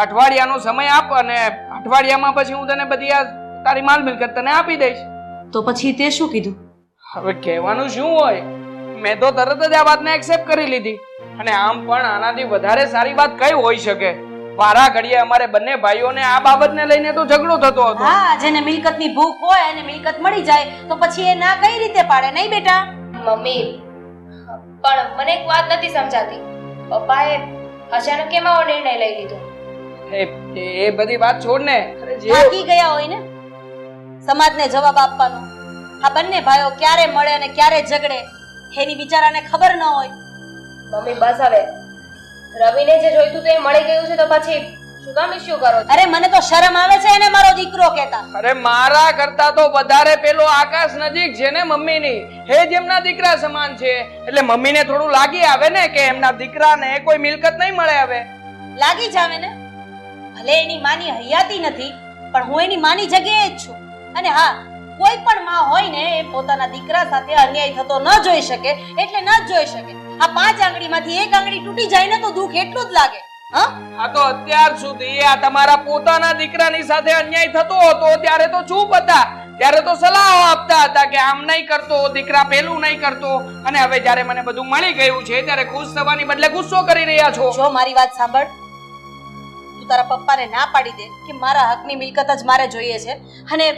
અઠવાડિયાનો સમય આપ અને અઠવાડિયામાં પછી હું તને બધી આ તારી માલ મિલકત તને આપી દઈશ. તો પછી તે શું કીધું? હવે કહેવાનું શું હોય, મેં તો તરત જ આ વાતને એક્સેપ્ટ કરી લીધી. અને આમ પણ આનાથી વધારે સારી વાત કઈ હોઈ શકે? વારા ઘડીએ અમારે બંને ભાઈઓને આ બાબતને લઈને તો ઝઘડો થતો હતો. હા, જેને મિલકતની ભૂખ હોય અને મિલકત મળી જાય તો પછી એ ના કઈ રીતે પાડે? નહીં બેટા? મમ્મી, પણ મને એક વાત નથી સમજાતી. પપ્પાએ અચાનક કેમ આવો નિર્ણય લઈ લીધો? એ બધી વાત છોડ ને. થાકી ગયા હોય ને સમાજને જવાબ આપવાનો. આ બંને ભાઈઓ ક્યારે મળે અને ક્યારે ઝઘડે એની બિચારાને ખબર ન હોય. મમ્મી બસ હવે, રવિને જે જોઈતું તે મળી ગયું છે તો પછી શું કામ ઇશ્યુ કરો છો? અરે મને તો શરમ આવે છે એને મારો દીકરો કહેતા. અરે મારા કરતા તો વધારે પેલો આકાશ નજીક છે ને મમ્મીની. હે જ એમના દીકરા સમાન છે એટલે મમ્મીને થોડું લાગી આવે ને કે એમના દીકરાને કોઈ મિલકત નહીં મળે. હવે લાગી જ આવે ને. ભલે એની માની હયાતી નથી પણ હું એની માની જગ્યાએ જ છું. અને હા, કોઈ પણ માં હોય ને એ પોતાના દીકરા સાથે અન્યાય થતો ન જોઈ શકે એટલે ન જ જોઈ શકે. આ 5 આંગળીમાંથી એક આંગળી તૂટી જાય ને તો દુઃખ એટલું જ લાગે. હા, આ તો અત્યાર સુધી આ તમારા પોતાના દીકરાની સાથે અન્યાય થતો હતો ત્યારે તો ચૂપ હતા, ત્યારે તો સલાહો આપતા હતા કે આમ નહીં કરતો, દીકરા પેલું નહીં કરતો. અને હવે જ્યારે મને બધું મળી ગયું છે ત્યારે ખુશ થવાની બદલે ગુસ્સો કરી રહ્યા છો. જો મારી વાત સાંભળ, તું તારા પપ્પાને ના પાડી દે કે મારા હકની મિલકત જ મારે જોઈએ છે અને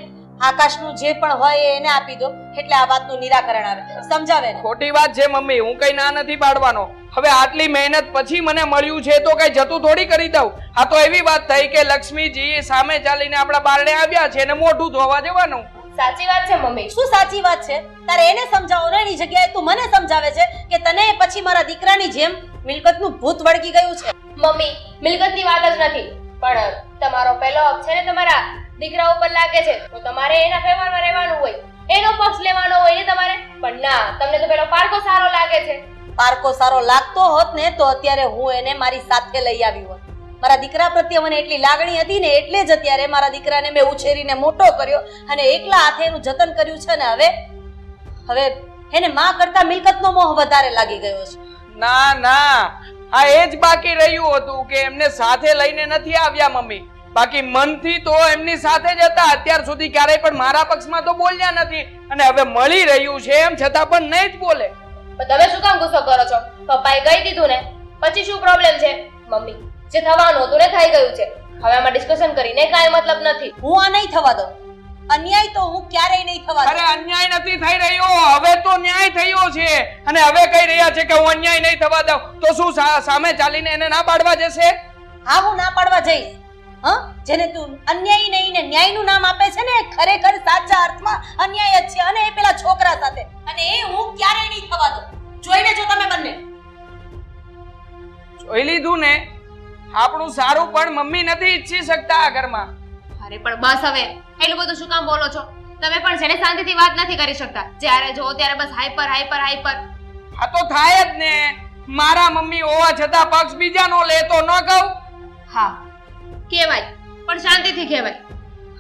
આકાશનું જે પણ હોય એને આપી દો એટલે આ વાતનું નિરાકરણ આવે. સમજાવે? ખોટી વાત છે મમ્મી, હું કઈ ના નથી પાડવાનો. હવે આટલી મહેનત પછી મને મળ્યું છે તો કઈ જતું થોડી કરી દઉં. આ તો એવી વાત થઈ કે લક્ષ્મીજી સામે ચાલીને આપણા બારણે આવ્યા છે અને મોઢું ધોવા જવાનું. સાચી વાત છે મમ્મી. શું સાચી વાત છે? તારે એને સમજાવો ને, એની જગ્યાએ તું મને સમજાવે છે કે તને પછી મારા દીકરાની જેમ મિલકતનું ભૂત વળગી ગયું છે. મમ્મી, મિલકતની વાત જ નથી પણ તમારો પહેલો હક છે ને તમારા દીકરા ઉપર લાગે છે તો તમારે એના ફેવરમાં રહેવાનું હોય, એનો પક્ષ લેવાનો હોય ને તમારે. પણ ના, તમને તો પેલો પારકો સારો લાગે છે. પારકો સારો લાગતો હોત ને તો અત્યારે હું એને મારી સાથે લઈ આવી હોત. મારા દીકરા પ્રત્યે મને એટલી લાગણી હતી ને એટલે જ અત્યારે મારા દીકરાને મેં ઉછેરીને મોટો કર્યો અને એકલા હાથે એનું જતન કર્યું છે ને હવે એને માં કરતા મિલકતનો મોહ વધારે લાગી ગયો છે. ના ના, હા એ જ બાકી રહ્યું હતું કે એમને સાથે લઈને નથી આવ્યા મમ્મી. બાકી મનથી તો એમની સાથે જ હતા. અત્યાર સુધી ક્યારેય પણ મારા પક્ષમાં તો બોલ્યા નથી અને હવે મળી રહ્યું છે એમ છતાં પણ નહીં જ બોલે. પણ તમે શું કામ ગુસ્સો કરો છો? પપ્પાએ કહી દીધું ને, પછી શું પ્રોબ્લેમ છે? મમ્મી, જે થવાનું હતું ને થઈ ગયું છે. હવે આમાં ડિસ્કશન કરીને કાંઈ મતલબ નથી. હું આ નહીં થવા દઉં. અન્યાય તો હું ક્યારેય નહીં થવા દઉં. અરે અન્યાય નથી થઈ રહ્યો, હવે તો ન્યાય થયો છે. અને હવે કહી રહ્યા છે કે હું અન્યાય નહીં થવા દઉં. તો શું સામે ચાલીને એને ના પાડવા જશે? હા, હું ના પાડવા જઈશ. હા, જેને તું અન્યાય નહીં ને ન્યાયનું નામ આપે છે ને, ખરેખર સાચા અર્થમાં અન્યાય જ છે. અને એ પેલા છોકરા સાથે, અને એ હું ક્યારેય નહીં થવા દઉં. જોઈને જો તમે બંને. જોઈ લીધું ને, આપણું સારું પણ મમ્મી નથી ઈચ્છી શકતા આ ઘરમાં. અરે પણ બસ હવે, એટલું બધું શું કામ બોલો છો? તમે પણ છે ને શાંતિથી વાત નથી કરી શકતા. જ્યારે જો ત્યારે બસ હાઈપર હાઈપર હાઈપર. આ તો થાય જ ને. મારા મમ્મી હોવા છતાં પક્ષ બીજાનો લે તો ન કહું. હા કહેવાય, પણ શાંતિથી કહેવાય.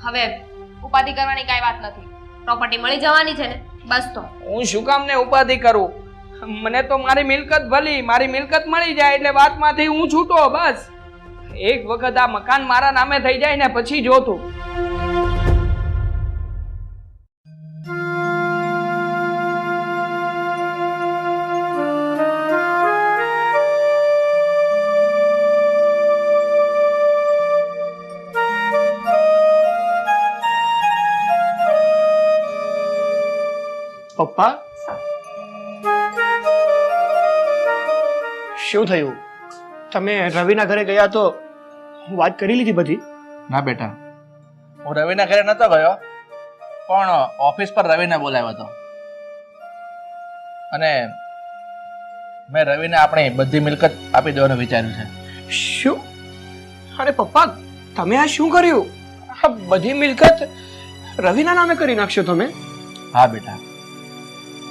હવે ઉપાધિ કરવાની કાંઈ વાત નથી. પ્રોપર્ટી મળી જવાની છે ને, બસ. તો હું શું કામ ને ઉપાધિ કરું? મને તો મારી મિલકત ભલી, મારી મિલકત મળી જાય એટલે વાતમાંથી હું છૂટો. બસ એક વખત આ મકાન મારા નામે થઈ જાય ને પછી જોતું. પપ્પા, શું થયું? તમે રવિના ઘરે ગયા તો વાત કરી લીધી બધી? ના બેટા, હું રવિના ઘરે નતો ગયો, પણ ઓફિસ પર રવિને બોલાવ્યો હતો અને મેં રવિને આપણી બધી મિલકત આપી દેવાનું વિચાર્યું છે. શું? અરે પપ્પા, તમે આ શું કર્યું? આ બધી મિલકત રવિના નામે કરી નાખશો તમે? હા બેટા,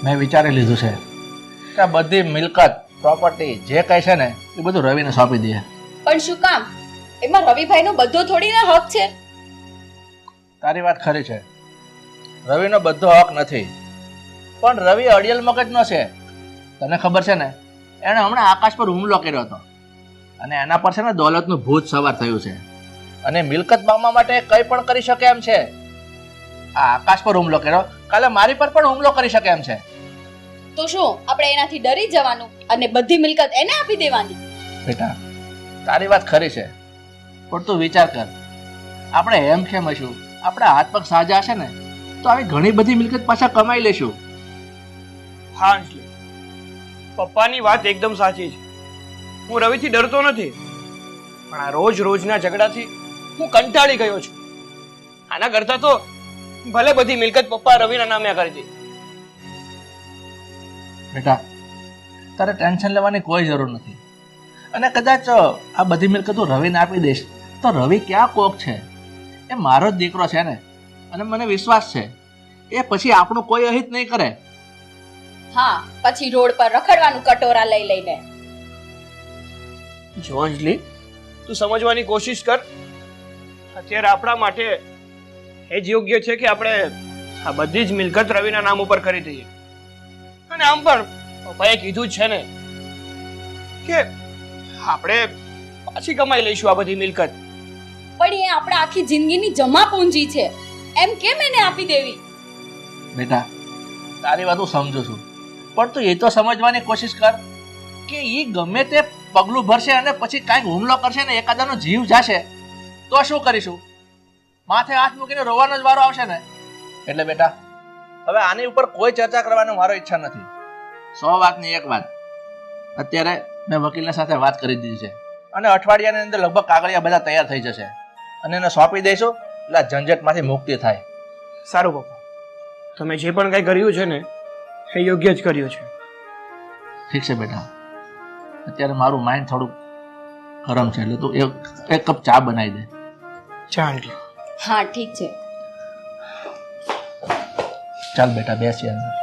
મેં વિચારી લીધું છે કે આ બધી મિલકત પ્રોપર્ટી જે કઈ છે ને એ બધું રવિને સોંપી દઈએ. પણ શું કામ? એમાં રવિભાઈનો બધો થોડી ના હક છે. તારી વાત ખરી છે, રવિનો બધો હક નથી, પણ રવિ અડિયલ મગજનો છે. તને ખબર છે ને, એણે હમણાં આકાશ પર હુમલો કર્યો હતો અને એના પર છે ને દોલતનું ભૂત સવાર થયું છે અને મિલકત પામવા માટે કંઈ પણ કરી શકે એમ છે. આ આકાશ પર હુમલો કર્યો, કાલે મારી પર પણ હુમલો કરી શકે એમ છે. તો શું આપણે એનાથી ડરી જવાનું અને બધી મિલકત એને આપી દેવાની? બેટા, તારી વાત ખરી છે, પણ તું વિચાર કર, આપણે એમ કેમ હશું, આપણા હાથ પગ સાજા હશે ને તો આવી ઘણી બધી મિલકત પાછા કમાઈ લેશું. હા અંજલિ, પપ્પાની વાત એકદમ સાચી છે. હું રવિથી ડરતો નથી, પણ આ રોજ રોજના ઝઘડાથી હું કંટાળી ગયો છું. આના કરતા તો ભલે બધી મિલકત પપ્પા રવિના નામે કરી દે. બેટા, તારે ટેન્શન લેવાની કોઈ જરૂર નથી. અને કદાચ આ બધી મિલકત તું રવિને આપી દઈશ તો રવિ ક્યાં કોક છે, એ મારો જ દીકરો છે ને, અને મને વિશ્વાસ છે એ પછી આપણું કોઈ અહિત નહીં કરે. હા, પછી રોડ પર રખડવાનું કટોરા લઈ લઈને. જો અંજલિ, તું સમજવાની કોશિશ કર. અત્યારે આપણા માટે એ જ યોગ્ય છે કે આપણે આ બધી જ મિલકત રવિના નામ ઉપર કરી દઈએ. અને આમ પણ પપ્પાએ કીધું જ છે ને કે આપણે પાછી કમાઈ લઈશું આ બધી મિલકત. પણ એ આપણા આખી જિંદગીની જમા પૂંજી છે, એમ કેમ એને આપી દેવી? બેટા, તારી વાત હું સમજુ છું, પણ તું એ તો સમજવાની કોશિશ કર કે એ ગમે તે પગલું ભરશે અને પછી કાંઈક હુમલો કરશે ને એકાદાનો જીવ જશે તો શું કરીશું? માથે હાથ મૂકીને રોવાનો જ વારો આવશે ને. એટલે બેટા, હવે આની ઉપર કોઈ ચર્ચા કરવાની મારો ઈચ્છા નથી. 100 વાતની એક વાત, અત્યારે મેં વકીલના સાથે વાત કરી દીધી છે અને અઠવાડિયાની અંદર લગભગ કાગળિયા બધા તૈયાર થઈ જશે અને એને સોંપી દઈશું એટલે આ ઝંઝટમાંથી મુક્તિ થાય. સારું પપ્પા, તમે જે પણ કંઈ કર્યું છે ને એ યોગ્ય જ કર્યું છે. ઠીક છે બેટા, અત્યારે મારું માઇન્ડ થોડું ગરમ છે એટલે તું એક કપ ચા બનાવી દે. ચા અંજલિ. હા ઠીક છે. ચાલ બેટા, બેસી અંદર.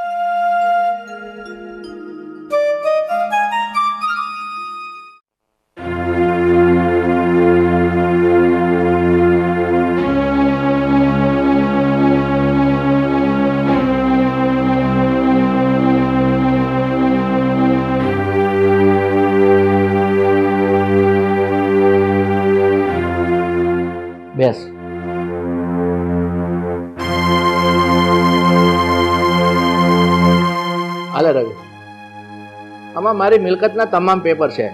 હાલે રવિ, આમાં મારી મિલકતના તમામ પેપર છે.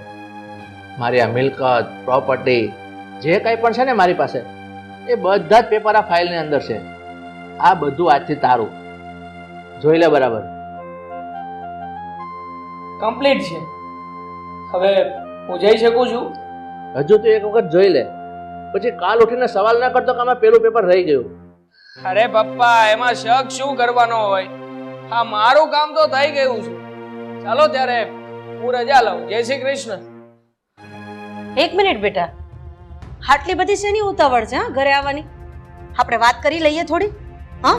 મારી આ મિલકત, પ્રોપર્ટી જે કાંઈ પણ છે ને મારી પાસે, એ બધા જ પેપર આ ફાઇલની અંદર છે. આ બધું આજથી તારું. જોઈ લે બરાબર. કમ્પ્લીટ છે. હવે હું જઈ શકું છું? હજુ તો એક વખત જોઈ લે, પછી કાલ ઉઠીને સવાલ ના કરતો કે આમાં પેલું પેપર રહી ગયું. અરે પપ્પા, એમાં શક શું કરવાનો હોય? હા, મારું કામ તો થઈ ગયું છે. ચાલો ત્યારે હું રજા લઉં. જય શ્રી કૃષ્ણ. એક મિનિટ બેટા, આટલી બધી શેની ઉતાવળ છે? હા, ઘરે આવવાની આપણે વાત કરી લઈએ થોડી. હા,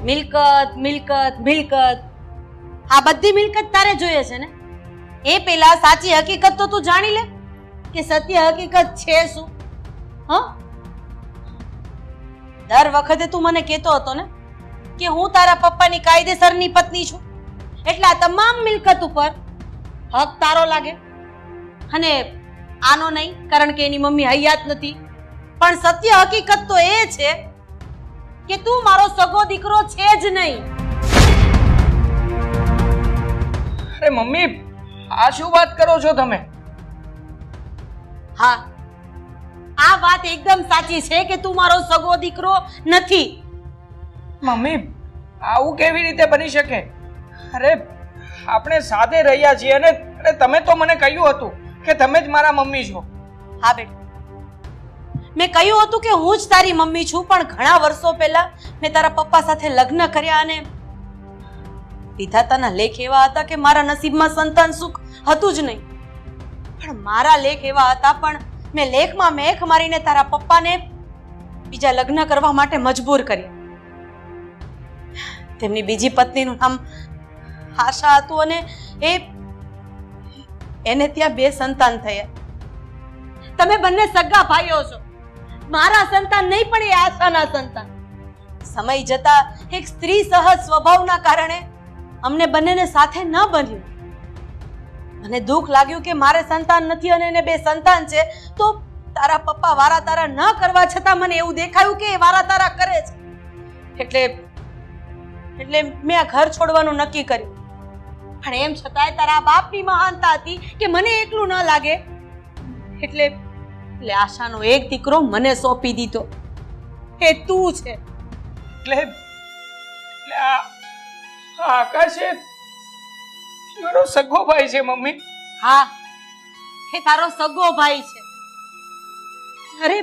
મિલકત મિલકત મિલકત, આ બધી મિલકત તારે જોઈએ છે ને? એ પેલા સાચી હકીકત તો તું જાણી લે કે સત્ય હકીકત છે શું. હા, દર વખતે તું મને કહેતો હતો ને કે હું તારા પપ્પાની કાયદેસરની પત્ની છું, એટલે આ તમામ મિલકત ઉપર હક તારો લાગે. અને આનો નહીં, કારણ કે એની મમ્મી હયાત નથી. પણ સત્ય હકીકત તો એ છે કે તું મારો સગો દીકરો છે જ નહીં. અરે મમ્મી, આ શું વાત કરો છો તમે? હા, આ વાત એકદમ સાચી છે કે તું મારો સગો દીકરો નથી. મમ્મી, આવું કેવી રીતે બની શકે? અરે આપણે સાથે રહ્યા છીએ અને તમે તો મને કહ્યું હતું કે તમે જ મારા મમ્મી છો. હા બેટા, મેં કહ્યું હતું કે હું જ તારી મમ્મી છું, પણ ઘણા વર્ષો પહેલા મેં તારા પપ્પા સાથે લગ્ન કર્યા અને વિધાતાના લેખ એવા હતા કે મારા નસીબમાં સંતાન સુખ હતું જ નહીં. પણ મારા લેખ એવા હતા, પણ મેં લેખમાં મેખ મારીને તારા પપ્પાને બીજા લગ્ન કરવા માટે મજબૂર કર્યા. તેમની બીજી પત્નીનું નામ આશા હતું અને એને ત્યાં 2 સંતાન થયા. તમે બંને સગા ભાઈઓ છો. મારા સંતાન નહીં, પણ એ આશાના સંતાન. સમય જતા એક સ્ત્રી સહજ સ્વભાવના કારણે અમને બંનેને સાથે ન બન્યું. મને દુઃખ લાગ્યું કે મારે સંતાન નથી અને એને 2 સંતાન છે, તો તારા પપ્પા વારા તારા ન કરવા છતાં મને એવું દેખાયું કે એ વારા તારા કરે છે. એટલે મેં આ ઘર છોડવાનું નક્કી કર્યું. પણ એમ છતાંય તારા બાપની મહાનતા હતી કે મને એકલું ન લાગે, એટલે આશાનો એક દીકરો મને સોંપી દીધો. એ તું છે. એટલે આ આકાશ એ મારો સગો ભાઈ છે મમ્મી. હા, એ તારો સગો ભાઈ છે. અરે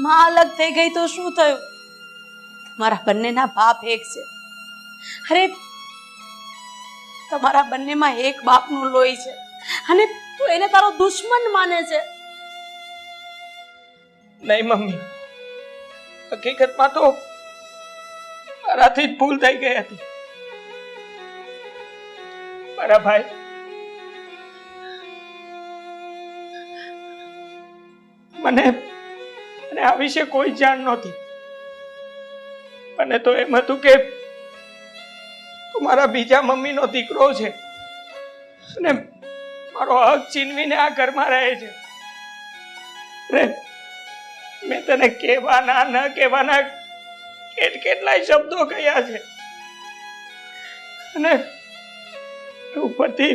માં અલગ થઈ ગઈ તો શું થયું? મારા બંનેના બાપ એક છે. અરે તમારા બંનેમાં એક બાપનું લોહી છે અને તું એને તારો દુશ્મન માને છે. નહીં મમ્મી, હકીકતમાં તો મારાથી જ ભૂલ થઈ ગઈ હતી. મારા ભાઈ મને આ વિશે કોઈ જાણ નહોતી. મને તો એમ હતું કે તું મારા બીજા મમ્મીનો દીકરો છે અને મારો હક છીનવીને આ ઘરમાં રહે છે. મેં તને કહેવાના ન કહેવાના કેટલાય શબ્દો કહ્યા છે અને ઉપરથી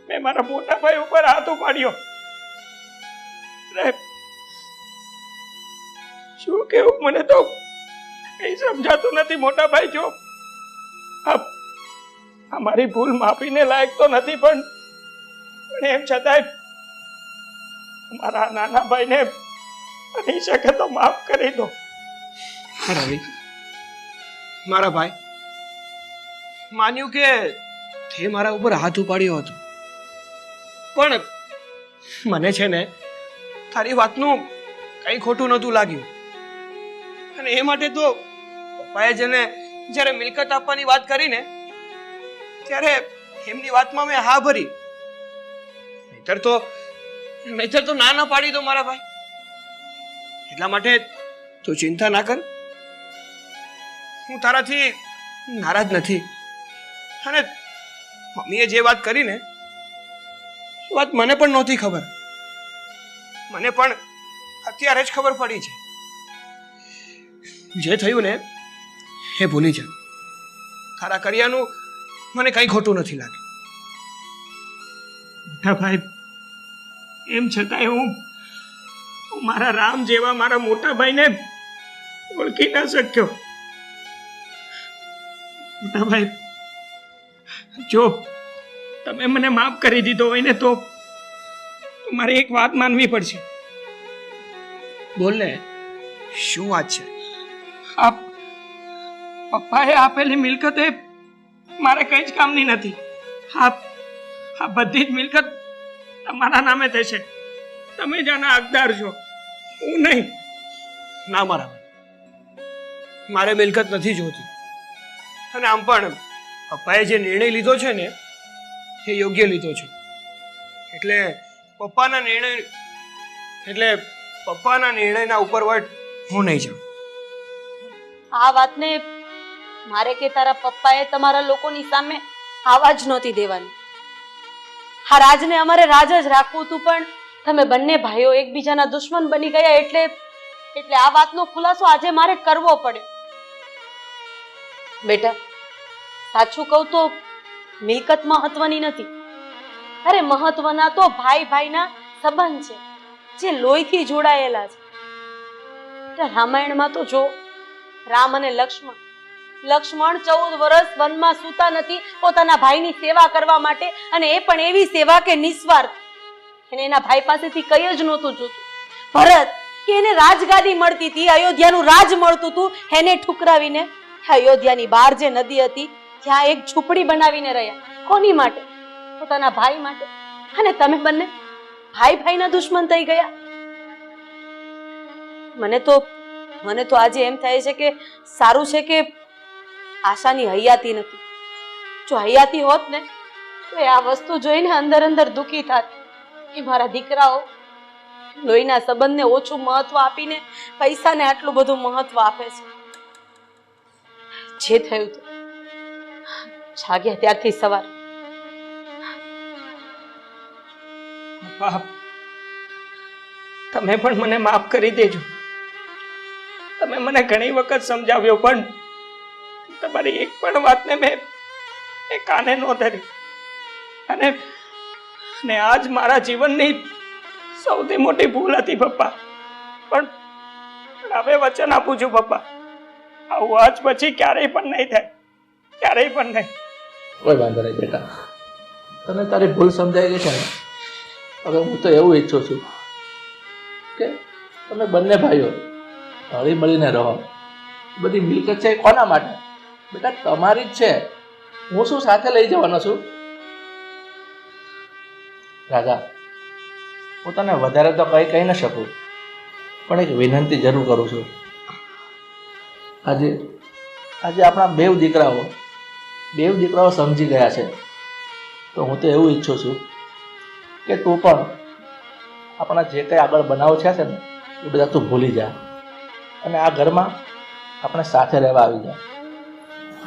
મેં મારા મોટા ભાઈ ઉપર હાથ ઉપાડ્યો. શું કેવું મને તો કઈ સમજાતું નથી મોટા ભાઈ. જો આ મારી ભૂલ માફીને લાયક તો નથી, પણ એમ છતાંય મારા નાના ભાઈને બની શકે તો માફ કરી દો. રવિ, મારા ભાઈ માન્યું કે તે મારા ઉપર હાથ ઉપાડ્યો હતો, પણ મને છે ને તારી વાતનું કઈ ખોટું નહોતું લાગ્યું અને એ માટે તો પપ્પાએ જેને જ્યારે મિલકત આપવાની વાત કરી ને ત્યારે એમની વાતમાં મેં હા ભરી. નહીતર તો ના પાડી દો મારા ભાઈ. એટલા માટે તું ચિંતા ના કર. હું તારાથી નારાજ નથી અને મમ્મીએ જે વાત કરી ને એ વાત મને પણ નહોતી ખબર. મને પણ અત્યારે જ ખબર પડી છે. જે થયું ને એ ભૂલી જા. તારા કર્યાનું મને કંઈ ખોટું નથી લાગ્યું. મોટા ભાઈ, એમ છતાંય હું મારા રામ જેવા મારા મોટા ભાઈને ઓળખી ના શક્યો. મોટા ભાઈ, જો તમે મને માફ કરી દીધો હોય ને તો મારે એક વાત માનવી પડશે. બોલ ને, શું વાત છે? આ પપ્પાએ આપેલી મિલકત એ મારે કઈ જ કામની નથી. આ બધી જ મિલકત તમારા નામે થશે. તમે જ આના હકદાર છો, હું નહીં. ના મારા ભાઈ, મારે મિલકત નથી જોતી. અને આમ પણ પપ્પાએ જે નિર્ણય લીધો છે ને એ યોગ્ય લીધો છે. એટલે પપ્પાના નિર્ણયના ઉપરવટ હું નહીં જાઉં. આ વાતને મારે કે તારા પપ્પાએ તમારા લોકોની સામે આવા જ નહોતી દેવાની. આ રાજને અમારે રાજ જ રાખવું હતું, પણ તમે બંને ભાઈઓ એકબીજાના દુશ્મન બની ગયા એટલે આ વાતનો ખુલાસો આજે મારે કરવો પડ્યો. બેટા, સાચું કહું તો મિલકત મહત્વની નથી. અરે મહત્વના તો ભાઈ ભાઈના સંબંધ છે, જે લોહીથી જોડાયેલા છે. રામાયણમાં તો જો રામ અને લક્ષ્મણ 14 વર્ષ વનમાં સૂતા નથી પોતાના ભાઈની સેવા કરવા માટે, અને એ પણ એવી સેવા કે નિસ્વાર્થ. એને એના ભાઈ પાસેથી કઈ જ નહોતું જોતું. ભરત કે એને રાજગાદી મળતી હતી, અયોધ્યાનું રાજ મળતું હતું, એને ઠુકરાવીને અયોધ્યાની બહાર જે નદી હતી ત્યાં એક ઝૂંપડી બનાવીને રહ્યા. કોની માટે? પોતાના ભાઈ માટે. અને તમે બંને ભાઈ ભાઈના દુશ્મન થઈ ગયા. મને તો આજે એમ થાય છે કે સારું છે કે આશાની હયાતી નથી. જો હયાતી હોત ને તો એ આ વસ્તુ જોઈને અંદર અંદર દુખી થાત કે મારા દીકરાઓ લોહીના સંબંધને ઓછું મહત્વ આપીને પૈસાને આટલું બધું મહત્વ આપે છે. જે થયું તો જાગ્યા ત્યારથી સવાર. તમે પણ મને માફ કરી દેજો. તમે મને ઘણી વખત સમજાવ્યો, પણ તમારી એક પણ વાતને મેં કાને ન ધરી. અને આજ મારા જીવનની સૌથી મોટી ભૂલ હતી પપ્પા. પણ હવે વચન આપું છું પપ્પા, આવું આજ પછી ક્યારેય પણ નહીં થાય. ક્યારેય પણ નહીં. કોઈ વાંધો નહીં બેટા, તને તારી ભૂલ સમજાઈ ગઈ છે ને. હવે હું તો એવું ઈચ્છું છું કે તમે બંને ભાઈઓ હળી મળીને રહો. બધી મિલકત છે એ કોના માટે? બેટા તમારી જ છે. હું શું સાથે લઈ જવાનો છું? રાજા, હું તને વધારે તો કહી ન શકું, પણ એક વિનંતી જરૂર કરું છું. આજે આપણા બેવ દીકરાઓ સમજી ગયા છે, તો હું તો એવું ઈચ્છું છું કે તું પણ આપણા જે કંઈ આગળ બનાવ છે ને એ બધા તું ભૂલી જા, અને આ ઘરમાં આપણે સાથે રહેવા આવી જા.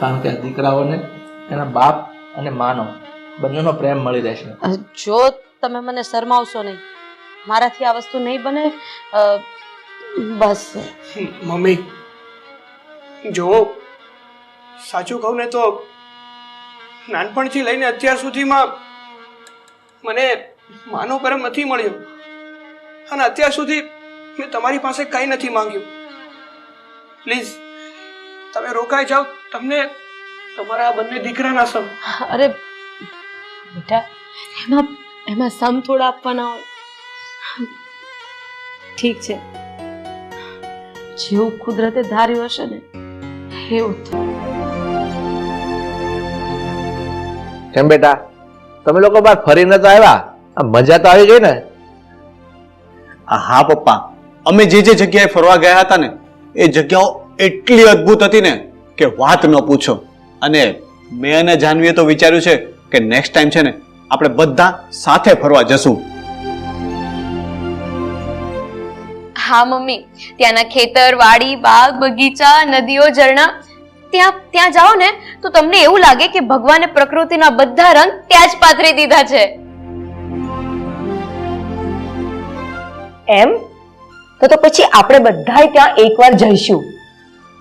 કારણ કે દીકરાઓને એના બાપ અને માનો બંનેનો પ્રેમ મળી રહેશે. જો તમે મને શરમાવશો નહીં, મારાથી આ વસ્તુ નહીં બને. બસ મમ્મી, જો સાચું કહું ને તો નાનપણથી લઈને અત્યાર સુધીમાં મને માનો પ્રેમ નથી મળ્યો, અને અત્યાર સુધી મેં તમારી પાસે કંઈ નથી માંગ્યું. પ્લીઝ તમે રોકાઈ જાઓ. તમને તમારા આ બંને દીકરાના સમ. અરે બેટા, એમાં સમ થોડા આપવાના હોય. ઠીક છે, જેવું કુદરતે ધાર્યું હશે ને એવું. કેમ બેટા, તમે લોકો બહાર ફરીને તો આવ્યા, આ મજા તો આવી ગઈ ને? હા પપ્પા, અમે જે જગ્યાએ ફરવા ગયા હતા ને એ જગ્યાઓ એટલી અદ્ભુત હતી ને કે વાત ન પૂછો. અને મેં અને જાનવીએ તો વિચાર્યું છે કે નેક્સ્ટ ટાઈમ છે ને આપણે બધા સાથે ફરવા જશું. હા મમ્મી, ત્યાંના ખેતર, વાડી, બાગ, બગીચા, નદીઓ, ઝરણા, ત્યાં જાઓ ને તો તમને એવું લાગે કે ભગવાને પ્રકૃતિના બધા રંગ ત્યાં જ પાથરી દીધા છે. એમ તો પછી આપણે બધા ત્યાં એકવાર જઈશું.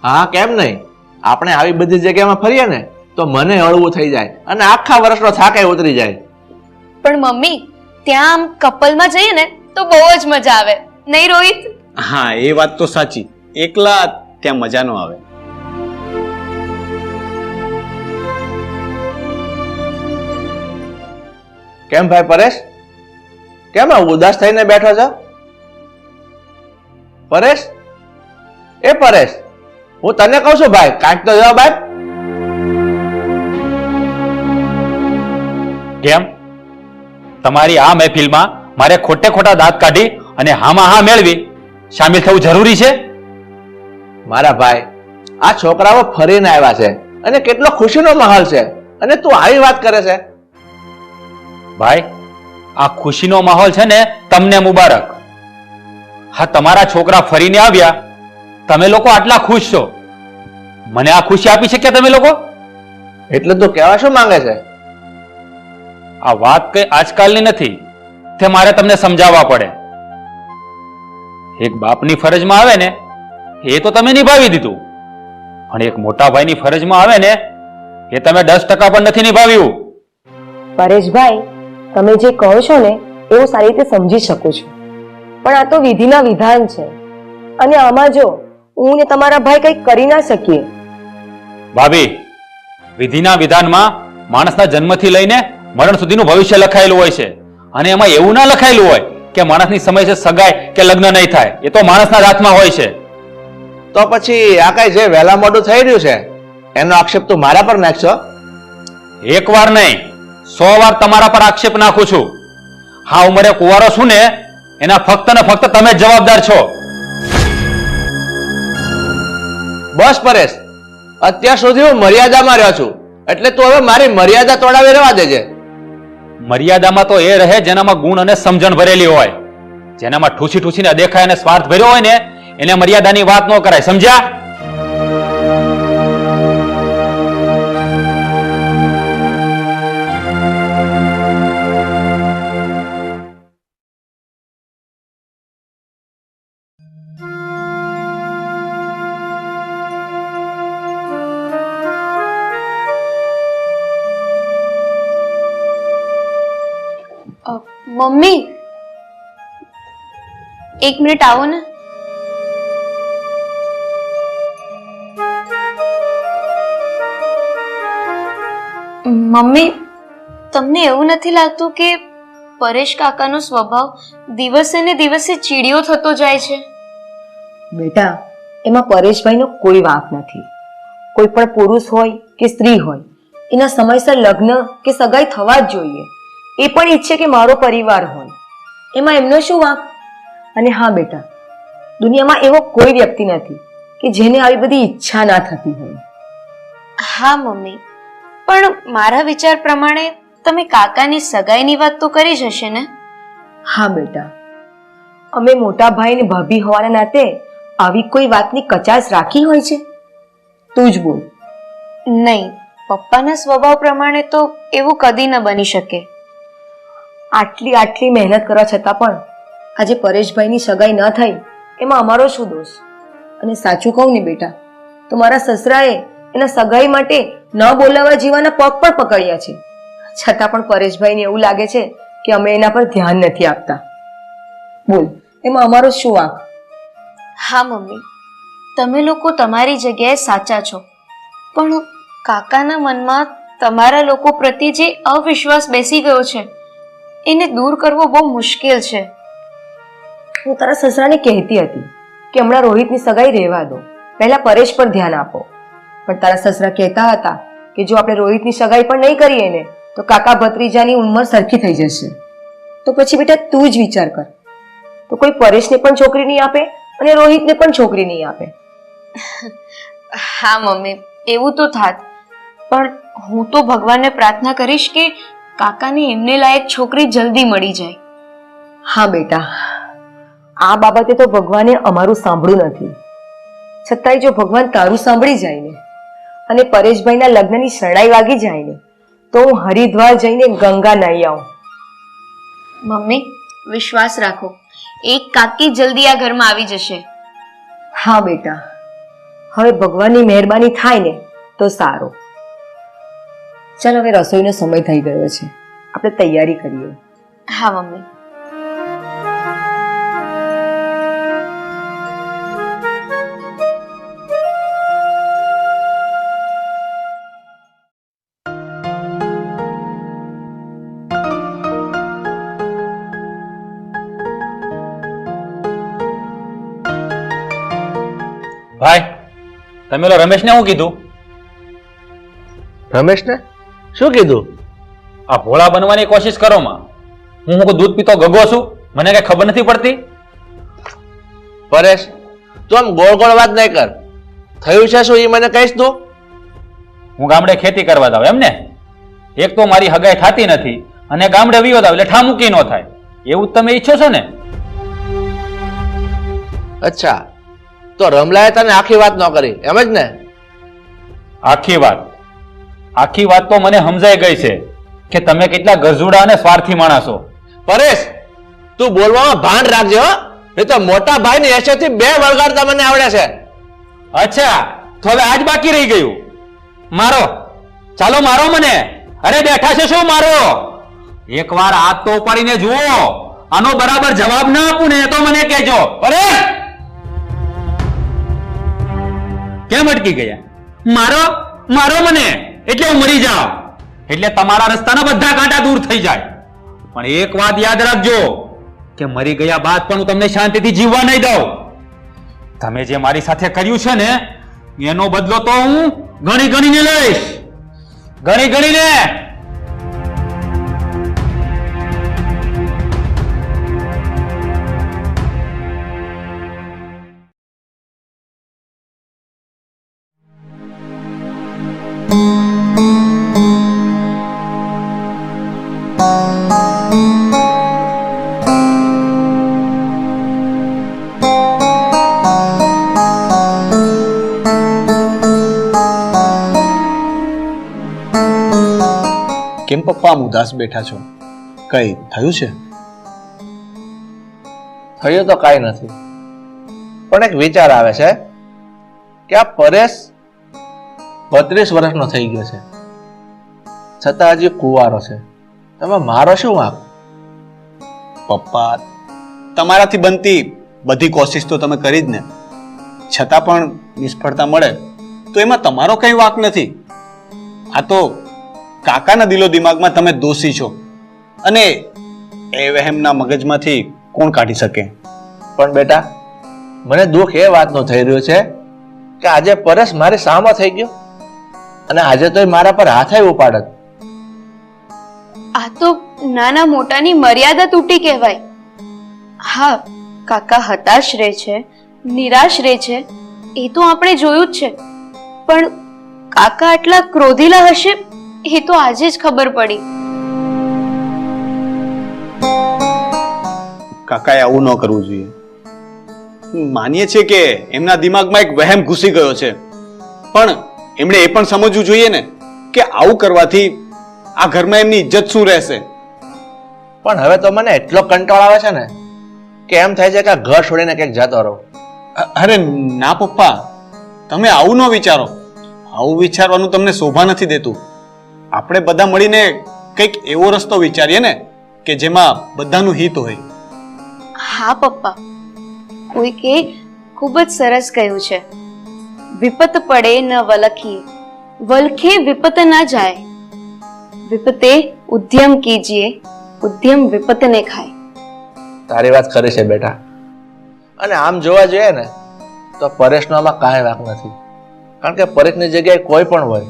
હા, કેમ નહીં? આપણે આવી બધી જગ્યામાં ફરીએ ને તો મને હળવું થઈ જાય અને આખા વર્ષનો થાકે ઉતરી જાય. પણ મમ્મી ત્યાં આમ કપલમાં જઈએ ને તો બહુ જ મજા આવે નહીં રોહિત? હા એ વાત તો સાચી, એકલા ત્યાં મજા ન આવે. કેમ ભાઈ પરેશ, કેમ ઉદાસ થઈને બેઠો છો? પરેશ, એ પરેશ, હું તને કહું છું ભાઈ, કાંઈક તો જવાબ આપ. કેમ તમારી આ મહેફિલમાં મારે ખોટે ખોટા દાંત કાઢી અને હામાં હા મેળવી સામેલ થવું જરૂરી છે? મારા ભાઈ, આ છોકરાઓ ફરીને આવ્યા છે અને કેટલો ખુશીનો માહોલ છે અને તું આવી વાત કરે છે. ભાઈ આ ખુશીનો માહોલ છે ને તમને મુબારક. હા તમારા છોકરા ફરીને આવ્યા, તમે લોકો આટલા ખુશ છો, મને આ ખુશી આપી શક્યા તમે લોકો? એટલે તું કહેવા શું માંગે છે? આ વાત કઈ આજકાલની નથી, તે મારે તમને સમજાવવા પડે. એક બાપની ફરજમાં આવે ને એ તો તમે નિભાવી દીધું, પણ એક મોટા ભાઈની ફરજમાં આવે ને એ તમે 10% પણ નથી નિભાવ્યું. પરેશભાઈ, તમે જે કહો છો ને એ હું સારી રીતે સમજી શકું છું, પણ આ તો વિધિના વિધાન છે અને આમાં જો હું ને તમારા ભાઈ કંઈક કરી ના શકીએ. ભાભી, વિધિના વિધાનમાં માણસના જન્મથી લઈને મરણ સુધીનું ભવિષ્ય લખાયેલું હોય છે અને એમાં એવું ના લખાયેલું હોય કે માણસની સમયસર સગાઈ કે લગ્ન નહીં થાય. એ તો માણસના હાથમાં હોય છે. તો પછી આ કઈ જે વહેલા મોડું થઈ રહ્યું છે એનો આક્ષેપ તું મારા પર નાખશો? એક વાર નહીં 100 વાર તમારા પર આક્ષેપ નાખું છું. હા ઉંમરે કુંવારો છું ને એના ફક્ત ને ફક્ત તમે જ જવાબદાર છો. બસ પરેશ, અત્યાર સુધી હું મર્યાદામાં રહ્યો છું, એટલે તું હવે મારી મર્યાદા તોડાવી રહેવા દેજે. મર્યાદામાં તો એ રહે જેનામાં ગુણ અને સમજણ ભરેલી હોય. જેનામાં ઠૂસી ઠૂસીને દેખાય અને સ્વાર્થ ભર્યો હોય ને એને મર્યાદાની વાત ન કરાય, સમજ્યા? મમ્મી એક મિનિટ આવો ને. મમ્મી તમને એવું નથી લાગતું કે પરેશ કાકાનો સ્વભાવ દિવસે ને દિવસે ચીડિયો થતો જાય છે? બેટા, એમાં પરેશભાઈનો કોઈ વાંક નથી. કોઈ પણ પુરુષ હોય કે સ્ત્રી હોય એના સમયસર લગ્ન કે સગાઈ થવા જ જોઈએ. એ પણ ઈચ્છે કે મારો પરિવાર હોય, એમાં એમનો શું વાંક? અને હા બેટા, દુનિયામાં એવો કોઈ વ્યક્તિ નથી કે જેને આવી બધી ઈચ્છા ના થતી હોય. હા મમ્મી, પણ મારા વિચાર પ્રમાણે તમે કાકાની સગાઈની વાત તો કરી જ હશે ને? હા બેટા, અમે મોટા ભાઈ ને ભાભી હોવાના નાતે આવી કોઈ વાતની કચાશ રાખી હોય છે? તું જ બોલ. નહીં, પપ્પાના સ્વભાવ પ્રમાણે તો એવું કદી ન બની શકે. આટલી મહેનત કરવા છતાં પણ આજે પરેશભાઈની સગાઈ ન થઈ એમાં અમારો શું દોષ? અને સાચું કહું ને બેટા, તો મારા સસરાએ એના સગાઈ માટે ન બોલાવા જીવાના પગ પણ પકડ્યા છે, છતાં પણ પરેશભાઈને એવું લાગે છે કે અમે એના પર ધ્યાન નથી આપતા. બોલ, એમાં અમારો શું વાંક? હા મમ્મી, તમે લોકો તમારી જગ્યાએ સાચા છો, પણ કાકાના મનમાં તમારા લોકો પ્રત્યે જે અવિશ્વાસ બેસી ગયો છે એને દૂર કરવો બહુ મુશ્કેલ છે. હું તારા સસરાને કહેતી હતી કે હમણાં રોહિતની સગાઈ રહેવા દો, પહેલા પરેશ પર ધ્યાન આપો, પણ તારા સસરા કહેતા હતા કે જો આપણે રોહિતની સગાઈ પણ નહીં કરીએ ને તો કાકા ભત્રીજાની ઉંમર સરખી થઈ જશે. તો પછી બેટા તું જ વિચાર કર, તો કોઈ પરેશને પણ છોકરી નહીં આપે અને રોહિતને પણ છોકરી નહીં આપે. હા મમ્મી, એવું તો થાત, પણ હું તો ભગવાનને પ્રાર્થના કરીશ કે કાકાની એમને લાયક છોકરી જલ્દી મળી જાય. હા બેટા, આ બાબતે તો ભગવાને અમારું સાંભળ્યું નથી, છતાંય જો ભગવાન તારું સાંભળી જાય ને અને પરેશભાઈના લગ્નની શરણાઈ વાગી જાય ને તો હું હરિદ્વાર જઈને ગંગા નાહી આવું. મમ્મી વિશ્વાસ રાખો, એક કાકી જલ્દી આ ઘરમાં આવી જશે. હા બેટા, હવે ભગવાનની મહેરબાની થાય ને તો સારું. ચાલ હવે રસોઈનો સમય થઈ ગયો છે, આપણે તૈયારી કરીએ. હા મમ્મી. ભાઈ, તમે ઓલા રમેશને શું કીધું? રમેશને શું કીધું? આ ભોળા બનવાની કોશિશ કરો માં. હું દૂધ પીતો ગગો છું, મને કઈ ખબર નથી પડતી. પરેશ, તું આમ ગોળ ગોળ વાત નહીં કર. થયું છે શું એ મને કહીશ તું? હું ગામડે ખેતી કરવા જાઉં એમ ને? એક તો મારી હગાઈ થતી નથી અને ગામડે વિયો જાવ એટલે ઠા મૂકી ન થાય, એવું જ તમે ઈચ્છો છો ને? અચ્છા, તો રમલાએ તને આખી વાત ન કરી એમ જ ને? આખી વાત તો મને સમજાઈ ગઈ છે કે તમે કેટલા ગરજુડા અને સ્વાર્થી માણસો. પરેશ, તું બોલવામાં ભાન રાખજે હો, નહીં તો મોટા ભાઈની હેસિયતથી બે વળગાડતા મને આવડે છે. અચ્છા, તો હવે આજ બાકી રહી ગયું. મારો, ચાલો મારો મને. અરે બેઠા છે શું મારો? એકવાર હાથ તો ઉપાડીને જુઓ, આનો બરાબર જવાબ ના આપું ને તો મને કહેજો. અરે કેમ અટકી ગયા? મારો મારો મને એટલે હું મરી જાઉં, એટલે તમારા રસ્તાના બધા કાંટા દૂર થઈ જાય. પણ એક વાત યાદ રાખજો કે મરી ગયા બાદ પણ હું તમને શાંતિથી જીવવા નહીં દઉં. તમે જે મારી સાથે કર્યું છે ને એનો બદલો તો હું ગણી ગણીને લઈશ, ગણી ગણીને. કેમ પપ્પા આમ ઉદાસ બેઠા છો? કઈ થયું છે? થયું તો કાંઈ નથી, પણ એક વિચાર આવે છે કે આ પરેશ 32 વર્ષનો થઈ ગયો છે છતાં હજી કુંવારો છે. તમે મારો શું વાંક? પપ્પા, તમારાથી બનતી બધી કોશિશ તો તમે કરી જ ને, છતાં પણ નિષ્ફળતા મળે તો એમાં તમારો કઈ વાંક નથી. આ તો કાકાના દિલો દિમાગમાં તમે દોષી છો અને એ વહેમના મગજમાંથી કોણ કાઢી શકે? પણ બેટા, મને દુઃખ એ વાતનું થઈ રહ્યું છે કે આજે પરેશ મારી સામો થઈ ગયો અને આજે તો મારા પર હાથ ઉપાડત. આ તો નાના મોટાની મર્યાદા તૂટી કહેવાય. હા, કાકા હતાશ રહે છે, નિરાશ રહે છે, એ તો આપણે જોયું જ છે. પણ કાકા આટલા ક્રોધીલા હશે એ તો આજે જ ખબર પડી. કાકાએ આવું ન કરવું જોઈએ. માનીએ છીએ કે એમના દિમાગમાં એક વહેમ ઘૂસી ગયો છે, પણ એમણે એ પણ સમજવું જોઈએ ને કે આવું કરવાથી આ ઘરમાં એમની ઇજ્જત શું રહેશે? પણ હવે તો મને એટલો કંટાળો આવે છે ને કે એમ થાય છે કે આ ઘર છોડીને ક્યાંક જતો રહો. અરે ના પપ્પા, તમે આવું ન વિચારો. આવું વિચારવાનું તમને શોભા નથી દેતું. આપણે બધા મળીને કંઈક એવો રસ્તો વિચારીએ ને કે જેમાં બધાનું હિત હોય. હા પપ્પા, કોઈકે ખૂબ જ સરસ કહ્યું છે, વિપત પડે ન વલખી, વલખે વિપત ના જાય, વિપતે ઉદ્યમ કીજીએ, ઉદ્યમ વિપતને ખાય. તારી વાત ખરી છે બેટા, અને આમ જોવા જોઈએ ને તો પરેશનો આમાં કાંઈ વાંક નથી, કારણ કે પરેશની જગ્યાએ કોઈ પણ હોય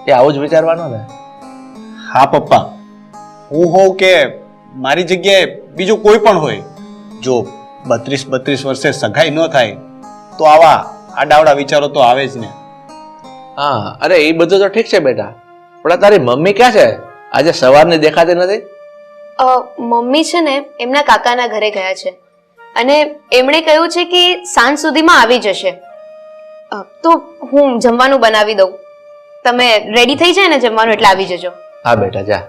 એ આવું જ વિચારવાનું ને. હા પપ્પા, હું હોઉં કે મારી જગ્યાએ બીજું કોઈ પણ હોય, જો 32 વર્ષે સગાઈ ન થાય તો આવા આડાવડા વિચારો તો આવે જ ને. હા, અરે એ બધું તો ઠીક છે બેટા, પણ તારી મમ્મી ક્યાં છે? આજે સવારની દેખાતી નથી. મમ્મી છે ને એમના કાકાના ઘરે ગયા છે અને એમણે કહ્યું છે કે સાંજ સુધીમાં આવી જશે. તો હું જમવાનું બનાવી દઉં, તમે રેડી થઈ જાય ને જમવાનું એટલે આવી જજો. હા બેટા, જા.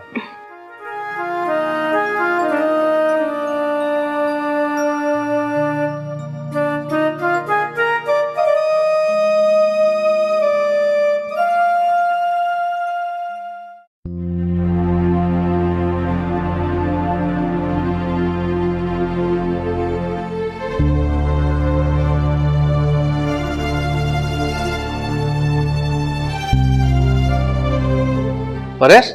પરેશ,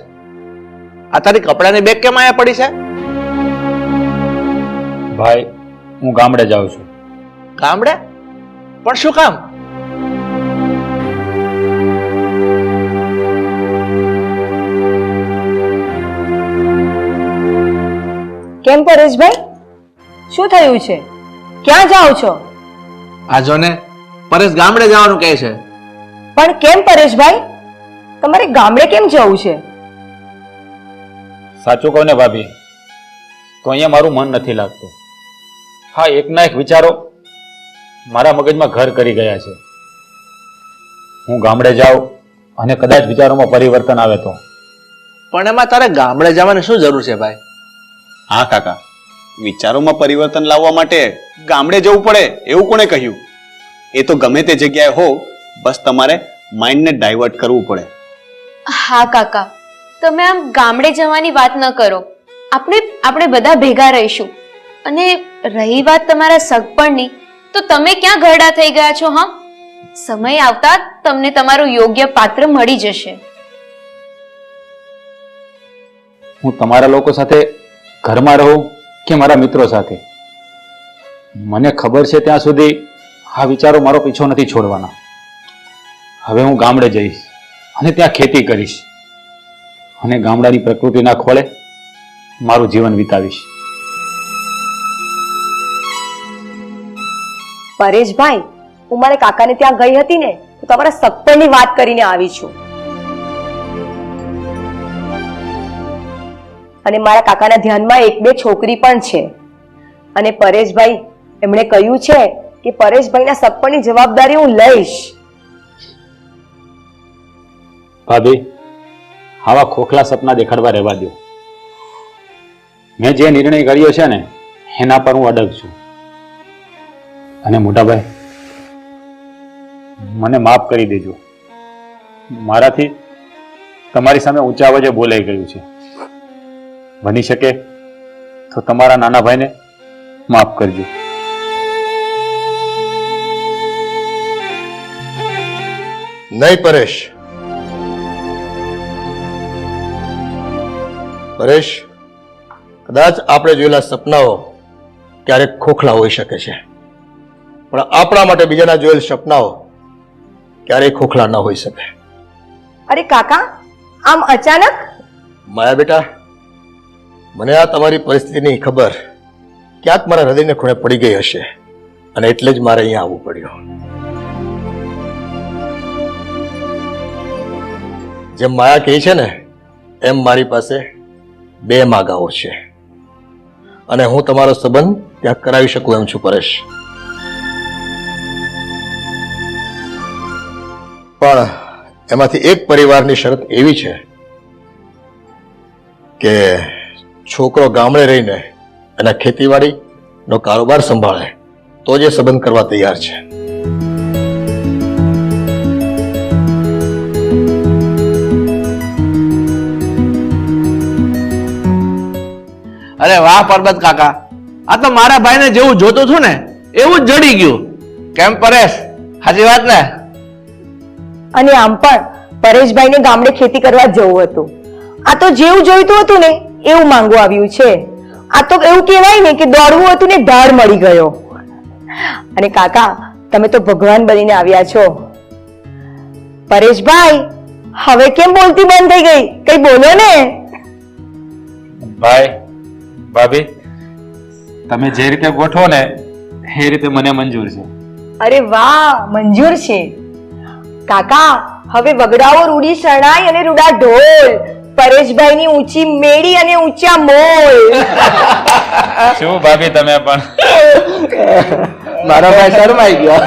આ તારી કપડાની બેગ કેમ અહીંયા પડી છે? ભાઈ હું ગામડે જાઉં છું. ગામડે? પણ શું કામ? કેમ પરેશભાઈ, શું થયું છે? ક્યાં જાઓ છો? આ જો ને, પરેશ ગામડે જવાનું કહે છે. પણ કેમ પરેશભાઈ, તમારે ગામડે કેમ જવું છે? સાચું કહું ને ભાભી, તો અહીંયા મારું મન નથી લાગતું. હા, એકના એક વિચારો મારા મગજમાં ઘર કરી ગયા છે. હું ગામડે જાઉં અને કદાચ વિચારોમાં પરિવર્તન આવે તો. પણ એમાં તારે ગામડે જવાની શું જરૂર છે ભાઈ? હા કાકા, વિચારોમાં પરિવર્તન લાવવા માટે ગામડે જવું પડે એવું કોણે કહ્યું? એ તો ગમે તે જગ્યાએ હો, બસ તમારે માઇન્ડને ડાયવર્ટ કરવું પડે. હા કાકા, તમે આમ ગામડે જવાની વાત ન કરો. આપણે બધા ભેગા રહીશું. અને રહી વાત તમારા સગપણની, તો તમે ક્યાં ઘરડા થઈ ગયા છો? હા, સમય આવતા તમને તમારું યોગ્ય પાત્ર મળી જશે. હું તમારા લોકો સાથે ઘરમાં રહું કે મારા મિત્રો સાથે, મને ખબર છે ત્યાં સુધી આ વિચારો મારો પીછો નથી છોડવાના. હવે હું ગામડે જઈશ અને ત્યાં ખેતી કરીશ અને ગામડાની પ્રકૃતિના ખોળે મારું જીવન વિતાવીશ. પરેશભાઈ, હું મારા કાકાને ત્યાં ગઈ હતી ને, તો તમારા સગપણની વાત કરીને આવી છું. અને મારા કાકાના ધ્યાનમાં એક બે છોકરી પણ છે. અને પરેશભાઈ એમણે કહ્યું છે કે પરેશભાઈના સગપણની જવાબદારી હું લઈશ. ભાભી, આવા ખોખલા સપના દેખાડવા રહેવા દો. મેં જે નિર્ણય કર્યો છે ને એના પર હું અડગ છું. અને મોટાભાઈ, મને માફ કરી દેજો. મારાથી તમારી સામે ઊંચા અવાજે બોલાઈ ગયું છે. બની શકે તો તમારા નાના ભાઈને માફ કરજો. નહીં પરેશ, પરેશ, કદાચ આપણે જોયેલા સપનાઓ ક્યારેક ખોખલા હોઈ શકે છે, પણ આપણા માટે બીજાના જોયેલ સપનાઓ ક્યારેય ખોખલા ન હોઈ શકે. અરે કાકા, આમ અચાનક? માયા બેટા, મને આ તમારી પરિસ્થિતિની ખબર ક્યાંક મારા હૃદયને ખૂણે પડી ગઈ હશે, અને એટલે જ મારે અહીંયા આવવું પડ્યું. જેમ માયા કહે છે ને, એમ મારી પાસે બે માગાઓ છે, અને હું તમારો સંબંધ ત્યાં કરાવી શકું એમ છું પરેશ. પણ એમાંથી એક પરિવારની શરત એવી છે કે છોકરો ગામડે રહીને એના ખેતીવાડીનો કારોબાર સંભાળે તો જ એ સંબંધ કરવા તૈયાર છે. અરે વાહ પરબત કાકા, આ તો મારા ભાઈને જેવું જોતું હતું ને એવું જ જડી ગયું. કેમ પરેશ, સાચી વાત ને? અને આમ પણ પરેશભાઈને ગામડે ખેતી કરવા જવું હતું. આ તો જેવું જોઈતું હતું ને એવું માંગવું આવ્યું છે. આ તો એવું કહેવાય ને કે દોડવું હતું ને ધાડ મળી ગયો. અને કાકા, તમે તો ભગવાન બનીને આવ્યા છો. પરેશભાઈ, હવે કેમ બોલતી બંધ થઈ ગઈ? કઈ બોલો ને. ભાઈ, ભાભી, તમે જે રીતે ગોઠવો ને એ રીતે મને મંજૂર છે. અરે વાહ, મંજૂર છે. કાકા, હવે વગડાઓ રૂડી શરણાઈ અને રૂડા ઢોલ, પરેશભાઈની ઊંચી મેડી અને ઊંચા મોલ. શું ભાભી, તમે પણ મારો ભાઈ શરમાઈ ગયો.